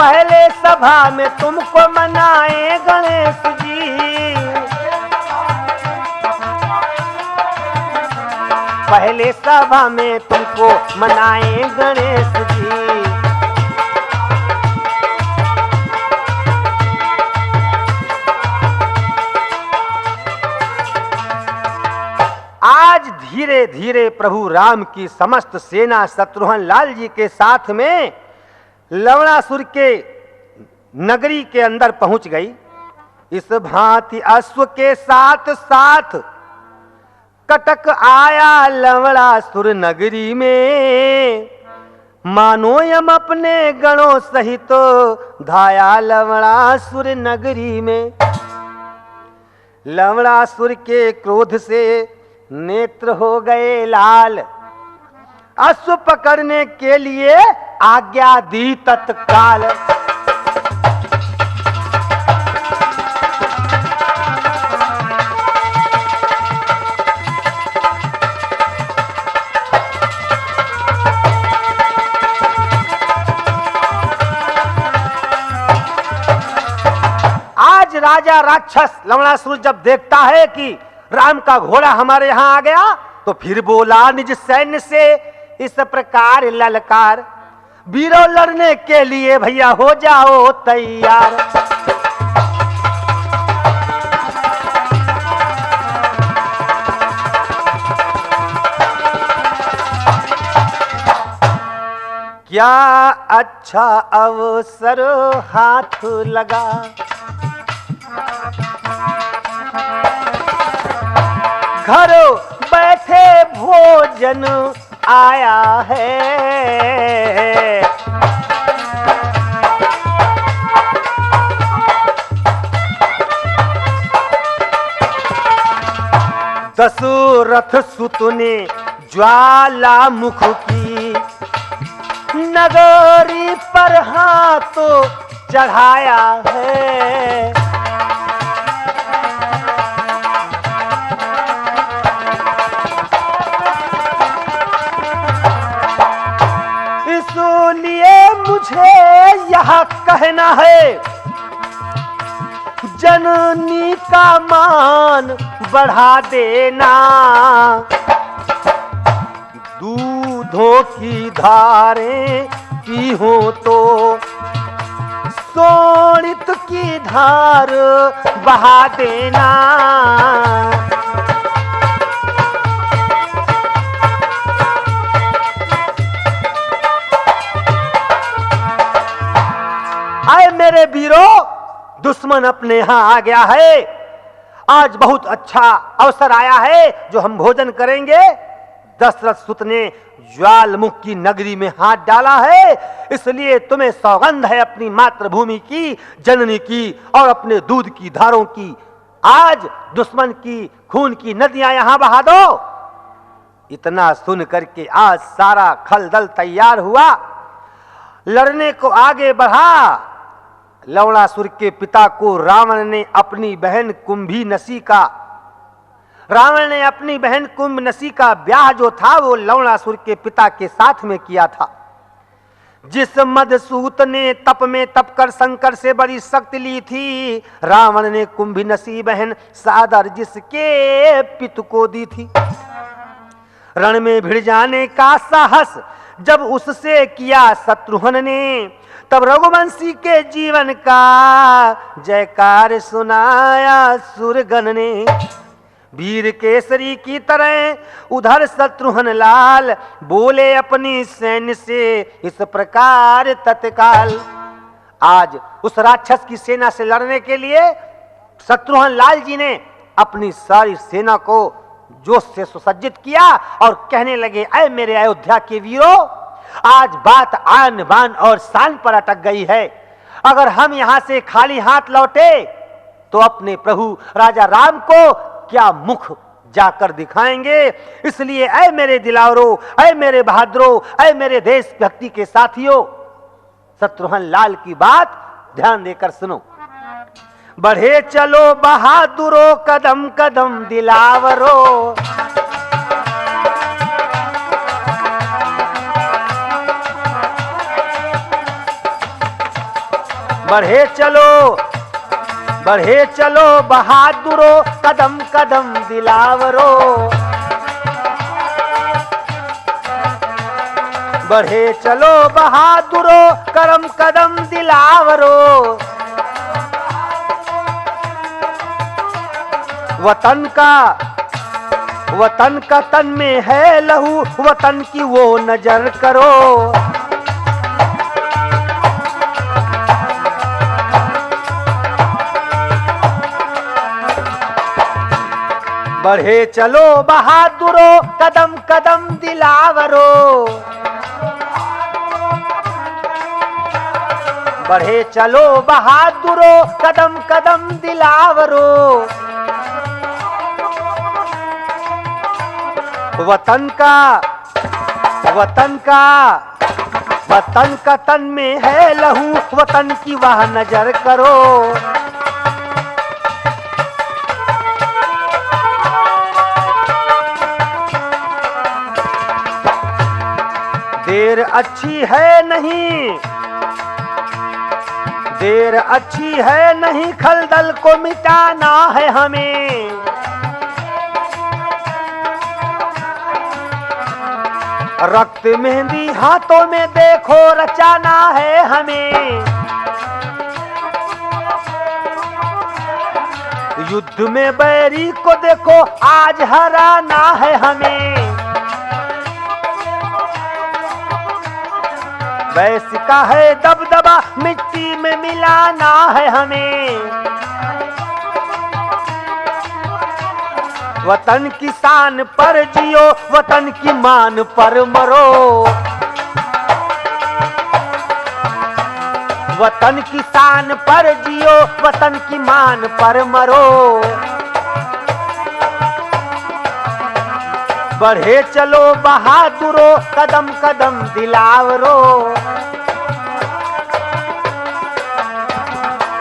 पहले सभा में तुमको मनाए गणेश जी। पहले सभा में तुमको मनाए गणेश जी। आज धीरे धीरे प्रभु राम की समस्त सेना शत्रुघ्न लाल जी के साथ में लवणासुर के नगरी के अंदर पहुंच गई। इस भांति अश्व के साथ साथ कटक आया लवणासुर नगरी में। मानो यम अपने गणों सहित धाया लवणासुर नगरी में। लवणासुर के क्रोध से नेत्र हो गए लाल। अश्व पकड़ने के लिए आज्ञा दी तत्काल। आज राजा राक्षस लवणासुर जब देखता है कि राम का घोड़ा हमारे यहाँ आ गया तो फिर बोला निज सैन्य से इस प्रकार ललकार, वीरों लड़ने के लिए भैया हो जाओ तैयार। क्या अच्छा अवसर हाथ लगा, घर बैठे भोजन आया है। दशरथ सुत ने ज्वालामुख की नगरी पर हाथ चढ़ाया है। मुझे यह कहना है जननी का मान बढ़ा देना। दूधों की धारें पी हो तो सोनित की धार बहा देना। आए मेरे वीरों, दुश्मन अपने यहां आ गया है। आज बहुत अच्छा अवसर आया है जो हम भोजन करेंगे। दशरथ सुत ने ज्वालमुख की नगरी में हाथ डाला है, इसलिए तुम्हें सौगंध है अपनी मातृभूमि की, जननी की और अपने दूध की धारों की। आज दुश्मन की खून की नदियां यहां बहा दो। इतना सुन करके आज सारा खलदल तैयार हुआ, लड़ने को आगे बढ़ा। लवणासुर के पिता को रावण ने अपनी बहन कुंभीनसी का ब्याह जो था वो लवणासुर के पिता के साथ में किया था। जिस मदसूत ने तप में तप कर शंकर से बड़ी शक्ति ली थी, रावण ने कुंभीनसी बहन सादर जिसके पिता को दी थी। रण में भिड़ जाने का साहस जब उससे किया शत्रुघ्न ने, तब रघुवंशी के जीवन का जयकार सुनाया सुरगण ने। वीर केसरी की तरह उधर शत्रुघ्न लाल बोले अपनी सैन्य से इस प्रकार तत्काल। आज उस राक्षस की सेना से लड़ने के लिए शत्रुघ्न लाल जी ने अपनी सारी सेना को जोश से सुसज्जित किया और कहने लगे, ऐ मेरे अयोध्या के वीरों, आज बात आन बान और शान पर अटक गई है। अगर हम यहां से खाली हाथ लौटे तो अपने प्रभु राजा राम को क्या मुख जाकर दिखाएंगे। इसलिए ऐ मेरे दिलावरों, ऐ मेरे बहादुरों, ऐ मेरे देशभक्ति के साथियों, शत्रुघ्न लाल की बात ध्यान देकर सुनो। बढ़े चलो बहादुरों, कदम कदम दिलावरों। बढ़े चलो बहादुरों, कदम कदम दिलावरों। बढ़े चलो बहादुरों, करम कदम दिलावरों। वतन का तन में है लहू, वतन की वो नजर करो। बढ़े चलो बहादुरों, कदम कदम दिलावरों। बढ़े चलो बहादुरों, कदम कदम दिलावरों। वतन का तन में है लहू, वतन की वह नजर करो। देर अच्छी है नहीं, खलदल को मिटाना है हमें। रक्त मेहंदी हाथों में देखो रचाना है हमें। युद्ध में बैरी को देखो आज हराना है हमें। वैश्य का है दबदबा मिट्टी में मिलाना है हमें। वतन की शान पर जियो, वतन की मान पर मरो। वतन की शान पर जियो, वतन की मान पर मरो। बढ़े चलो बहादुरों, कदम कदम दिलावरों।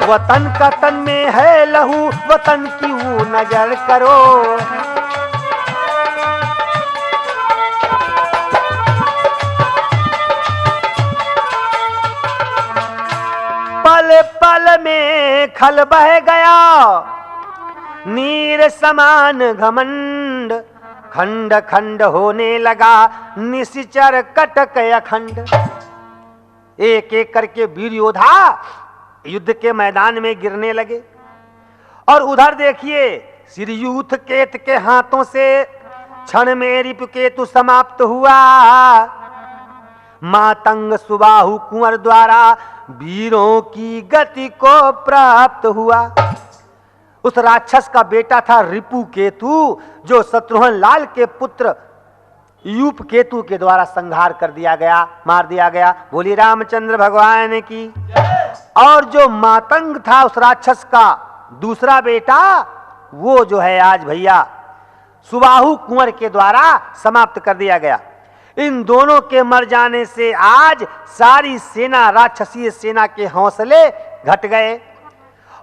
वतन का तन में है लहू, वतन की वो नजर करो। पल पल में खल बह गया, नीर समान घमंड, खंड खंड होने लगा निश्चर कटक अखंड। एक एक करके वीर योद्धा युद्ध के मैदान में गिरने लगे। और उधर देखिए श्रीयूथ केत के हाथों से क्षण में रिपुकेतु समाप्त हुआ। मातंग सुबाहु कुंवर द्वारा वीरों की गति को प्राप्त हुआ। उस राक्षस का बेटा था रिपु केतु, जो शत्रुघ्न लाल के पुत्र यूप केतु के द्वारा संहार कर दिया गया, मार दिया गया। बोली रामचंद्र भगवान की। और जो मातंग था उस राक्षस का दूसरा बेटा, वो जो है आज भैया सुबाहु कुंवर के द्वारा समाप्त कर दिया गया। इन दोनों के मर जाने से आज सारी सेना, राक्षसीय सेना के हौसले घट गए।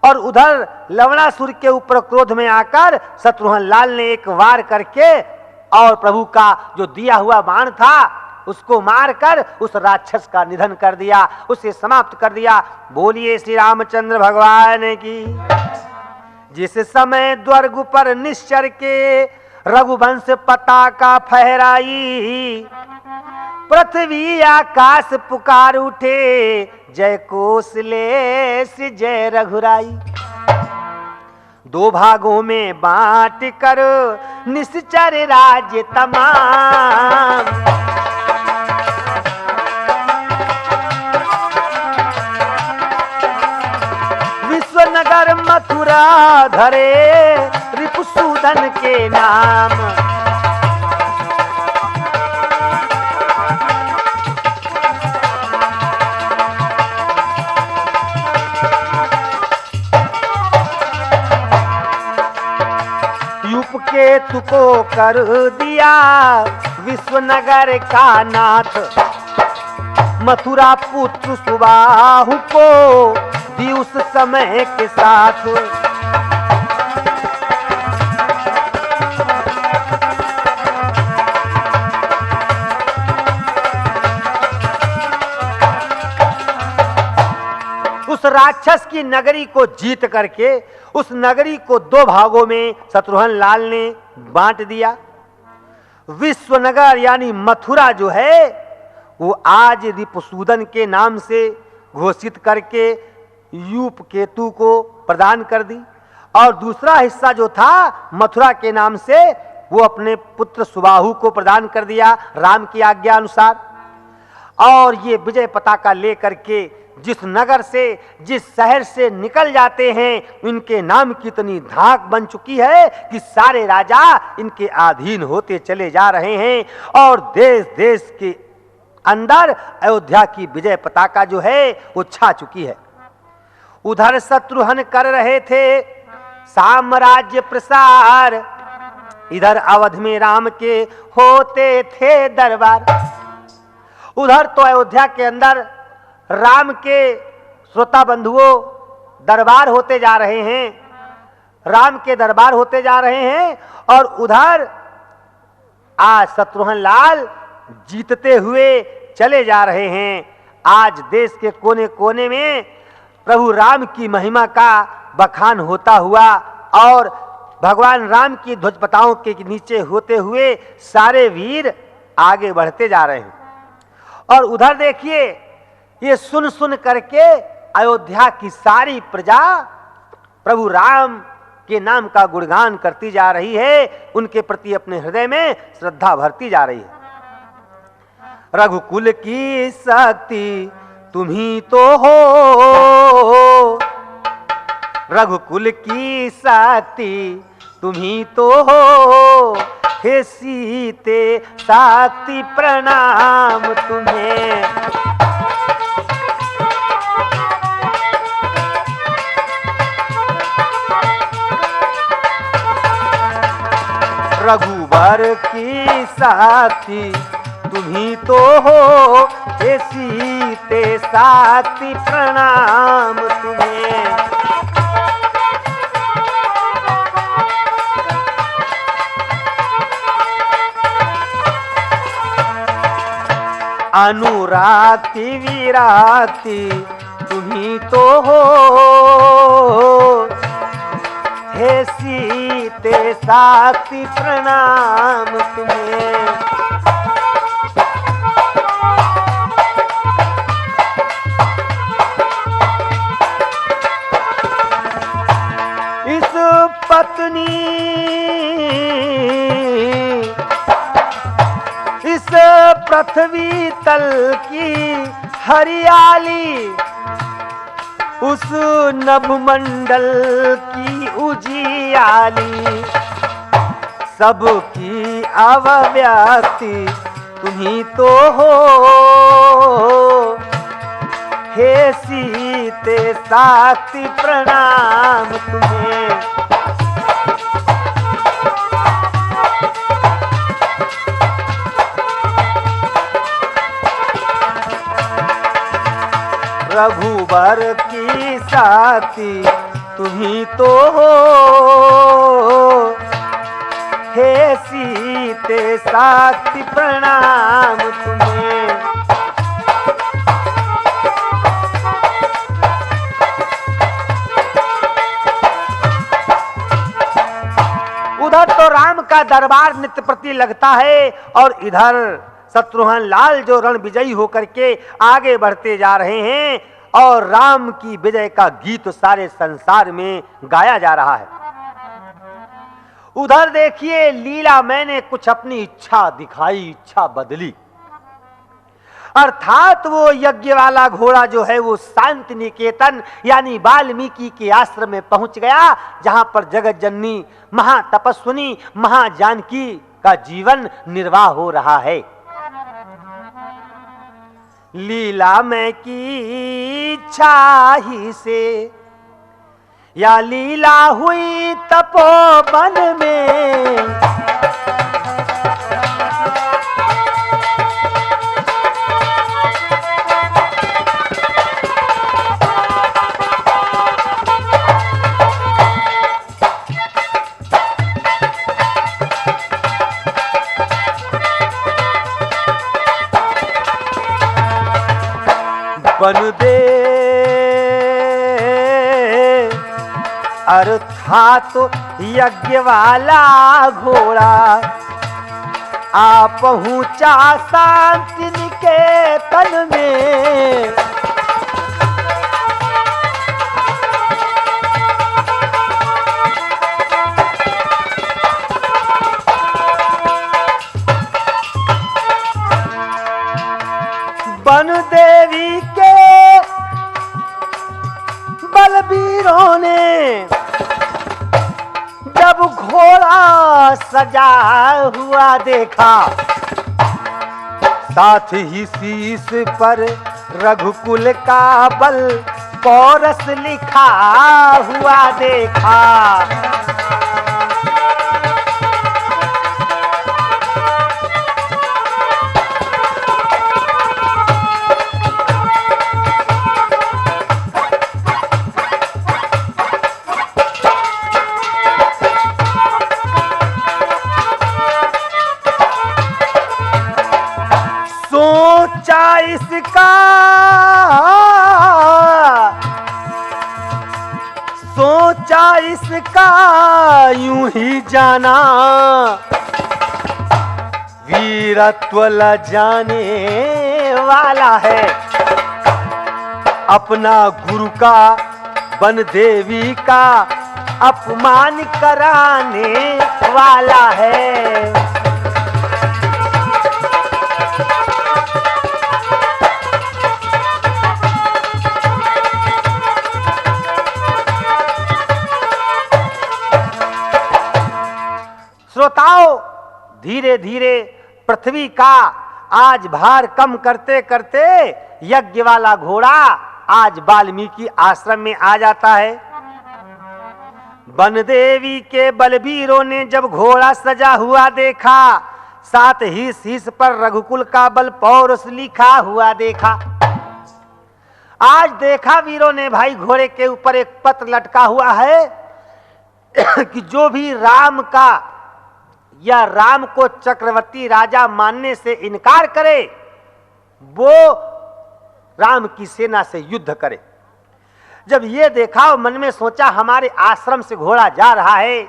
और उधर लवणासुर के ऊपर क्रोध में आकर शत्रुघ्न लाल ने एक वार करके और प्रभु का जो दिया हुआ बाण था उसको मारकर उस राक्षस का निधन कर दिया, उसे समाप्त कर दिया। बोलिए श्री रामचंद्र भगवान की। जिस समय द्वर्ग पर निश्चर के रघुवंश पताका फहराई, पृथ्वी आकाश पुकार उठे जय कौशलेश जय रघुराई। दो भागों में बांट कर निश्चर राज्य तमाम, विश्वनगर मथुरा धरे रिपुसूदन के नाम। केतु को कर दिया विश्वनगर का नाथ, मथुरा पुत्र सुबाहु को दी उस समय के साथ। उस राक्षस की नगरी को जीत करके उस नगरी को दो भागों में शत्रुघ्न लाल ने बांट दिया। विश्वनगर यानी मथुरा जो है वो आज रिपुसूदन के नाम से घोषित करके यूप केतु को प्रदान कर दी। और दूसरा हिस्सा जो था मथुरा के नाम से वो अपने पुत्र सुबाहु को प्रदान कर दिया राम की आज्ञा अनुसार। और ये विजय पताका लेकर के जिस नगर से, जिस शहर से निकल जाते हैं, इनके नाम की इतनी धाक बन चुकी है कि सारे राजा इनके अधीन होते चले जा रहे हैं। और देश देश के अंदर अयोध्या की विजय पताका जो है वो छा चुकी है। उधर शत्रुघ्न कर रहे थे साम्राज्य प्रसार, इधर अवध में राम के होते थे दरबार। उधर तो अयोध्या के अंदर राम के श्रोता बंधुओं दरबार होते जा रहे हैं, राम के दरबार होते जा रहे हैं। और उधर आज शत्रुघ्न लाल जीतते हुए चले जा रहे हैं। आज देश के कोने कोने में प्रभु राम की महिमा का बखान होता हुआ और भगवान राम की ध्वज पताओं के नीचे होते हुए सारे वीर आगे बढ़ते जा रहे हैं। और उधर देखिए ये सुन सुन करके अयोध्या की सारी प्रजा प्रभु राम के नाम का गुणगान करती जा रही है, उनके प्रति अपने हृदय में श्रद्धा भरती जा रही है। रघुकुल की शक्ति तुम्ही तो हो, रघुकुल की शक्ति तुम्ही तो हो, हे सीते शक्ति प्रणाम तुम्हें। रघुबर की शक्ति तुम्ही तो हो, हे सीते शक्ति प्रणाम तुम्हें। अनुरागति विरागति तुम्ही तो हो, हे सीते साथी प्रणाम तुम्हें। इस पत्नी इस पृथ्वी तल की हरियाली, उस नभमंडल की उजियाली, सबकी अव्यक्ति तुम्ही तो हो। हे सीते साथी प्रणाम तुम्हें। रघुबर की साथी तुम्ही तो हो। हे सीते साथी प्रणाम तुम्हें। उधर तो राम का दरबार नित्य प्रति लगता है और इधर शत्रुघ्न लाल जो रण विजयी होकर के आगे बढ़ते जा रहे हैं और राम की विजय का गीत सारे संसार में गाया जा रहा है। उधर देखिए लीला मैंने कुछ अपनी इच्छा दिखाई, इच्छा बदली, अर्थात वो यज्ञ वाला घोड़ा जो है वो शांति निकेतन यानी वाल्मीकि के आश्रम में पहुंच गया, जहां पर जगत जननी महातपस्विनी महाजानकी का जीवन निर्वाह हो रहा है। लीला में की इच्छा ही से या लीला हुई तपोवन में, बन दे अर्थात तो यज्ञ वाला घोड़ा आ पहुंचा शांति निकेतन में। बन देवी के बलबीरों ने जब घोड़ा सजा हुआ देखा, साथ ही शीश पर रघुकुल का बल पौरस लिखा हुआ देखा। सोचा इसका यूं ही जाना, वीरत्व ल जाने वाला है। अपना गुरु का बन देवी का अपमान कराने वाला है। श्रोताओं, धीरे धीरे पृथ्वी का आज भार कम करते करते यज्ञ वाला घोड़ा आज वाल्मीकि आश्रम में आ जाता है। वन देवी के बलबीरों ने जब घोड़ा सजा हुआ देखा, साथ ही शीश पर रघुकुल का बल पौरुष लिखा हुआ देखा। आज देखा वीरों ने भाई घोड़े के ऊपर एक पत्र लटका हुआ है कि जो भी राम का या राम को चक्रवर्ती राजा मानने से इनकार करे वो राम की सेना से युद्ध करे। जब ये देखा मन में सोचा हमारे आश्रम से घोड़ा जा रहा है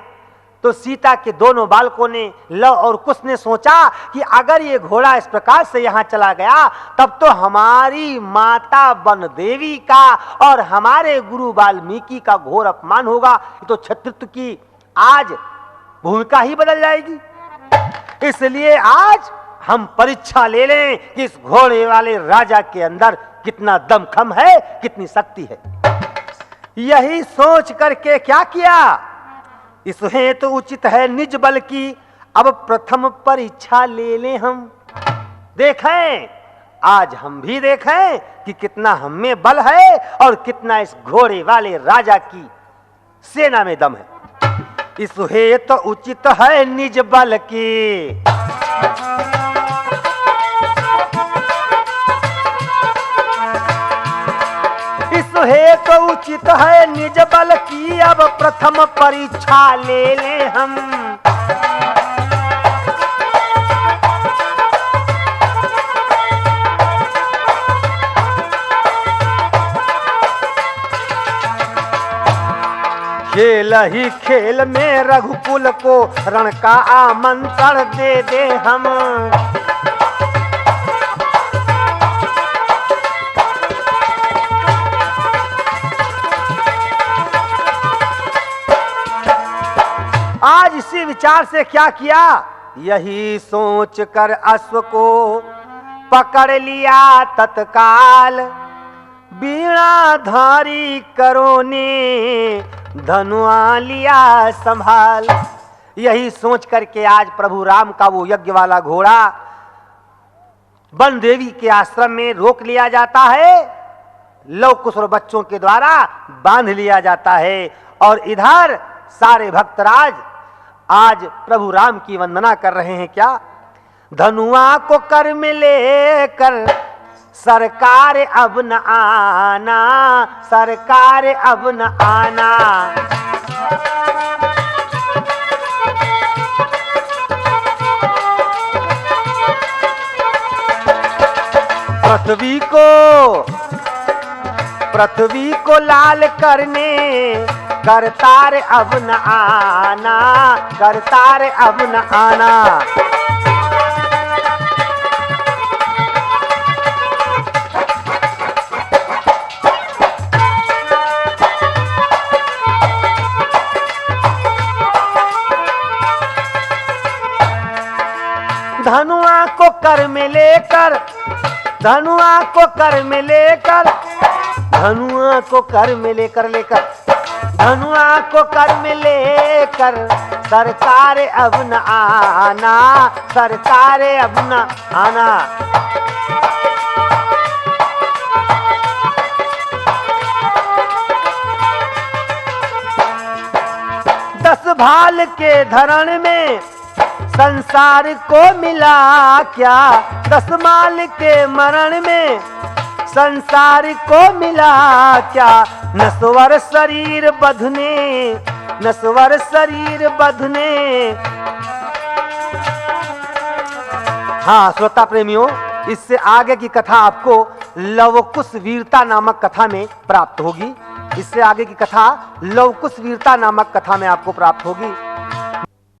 तो सीता के दोनों बालकों ने, लव और कुश ने सोचा कि अगर ये घोड़ा इस प्रकार से यहाँ चला गया तब तो हमारी माता वन देवी का और हमारे गुरु वाल्मीकि का घोर अपमान होगा। ये तो क्षत्रित्व की आज भूमिका ही बदल जाएगी। इसलिए आज हम परीक्षा ले लें कि इस घोड़े वाले राजा के अंदर कितना दमखम है, कितनी शक्ति है। यही सोच करके क्या किया, इस हेतु तो उचित है निज बल की अब प्रथम परीक्षा ले लें। हम देखें, आज हम भी देखें कि कितना हम में बल है और कितना इस घोड़े वाले राजा की सेना में दम है। इस हेतु तो उचित है निज बल की हेतु तो उचित है निज बल की अब प्रथम परीक्षा ले ले हम। खेल ही खेल में रघुकुल को रण का आमंत्रण दे दे हम। आज इसी विचार से क्या किया, यही सोच कर अश्व को पकड़ लिया तत्काल। बीणा धारी करो ने धनुआ लिया संभाल। यही सोच करके आज प्रभु राम का वो यज्ञ वाला घोड़ा वन देवी के आश्रम में रोक लिया जाता है, लव कुश और बच्चों के द्वारा बांध लिया जाता है। और इधर सारे भक्तराज आज प्रभु राम की वंदना कर रहे हैं। क्या, धनुआ को कर में लेकर सरकार अब न आना, सरकार अब न आना। पृथ्वी को लाल करने करतार अब न आना, करतार अब न आना। धनुआ को कर में लेकर, धनुआ को कर में लेकर, धनुआ को कर में लेकर धनुआ को कर में लेकर सरकार अब न आना, सरकार अब न आना। दस भाल के धरण में संसार को मिला क्या, दस माल के मरण में संसार को मिला क्या। नस्वर शरीर बंधने, नस्वर शरीर बंधने। हाँ श्रोता प्रेमियों, इससे आगे की कथा आपको लवकुश वीरता नामक कथा में प्राप्त होगी। इससे आगे की कथा लवकुश वीरता नामक कथा में आपको प्राप्त होगी।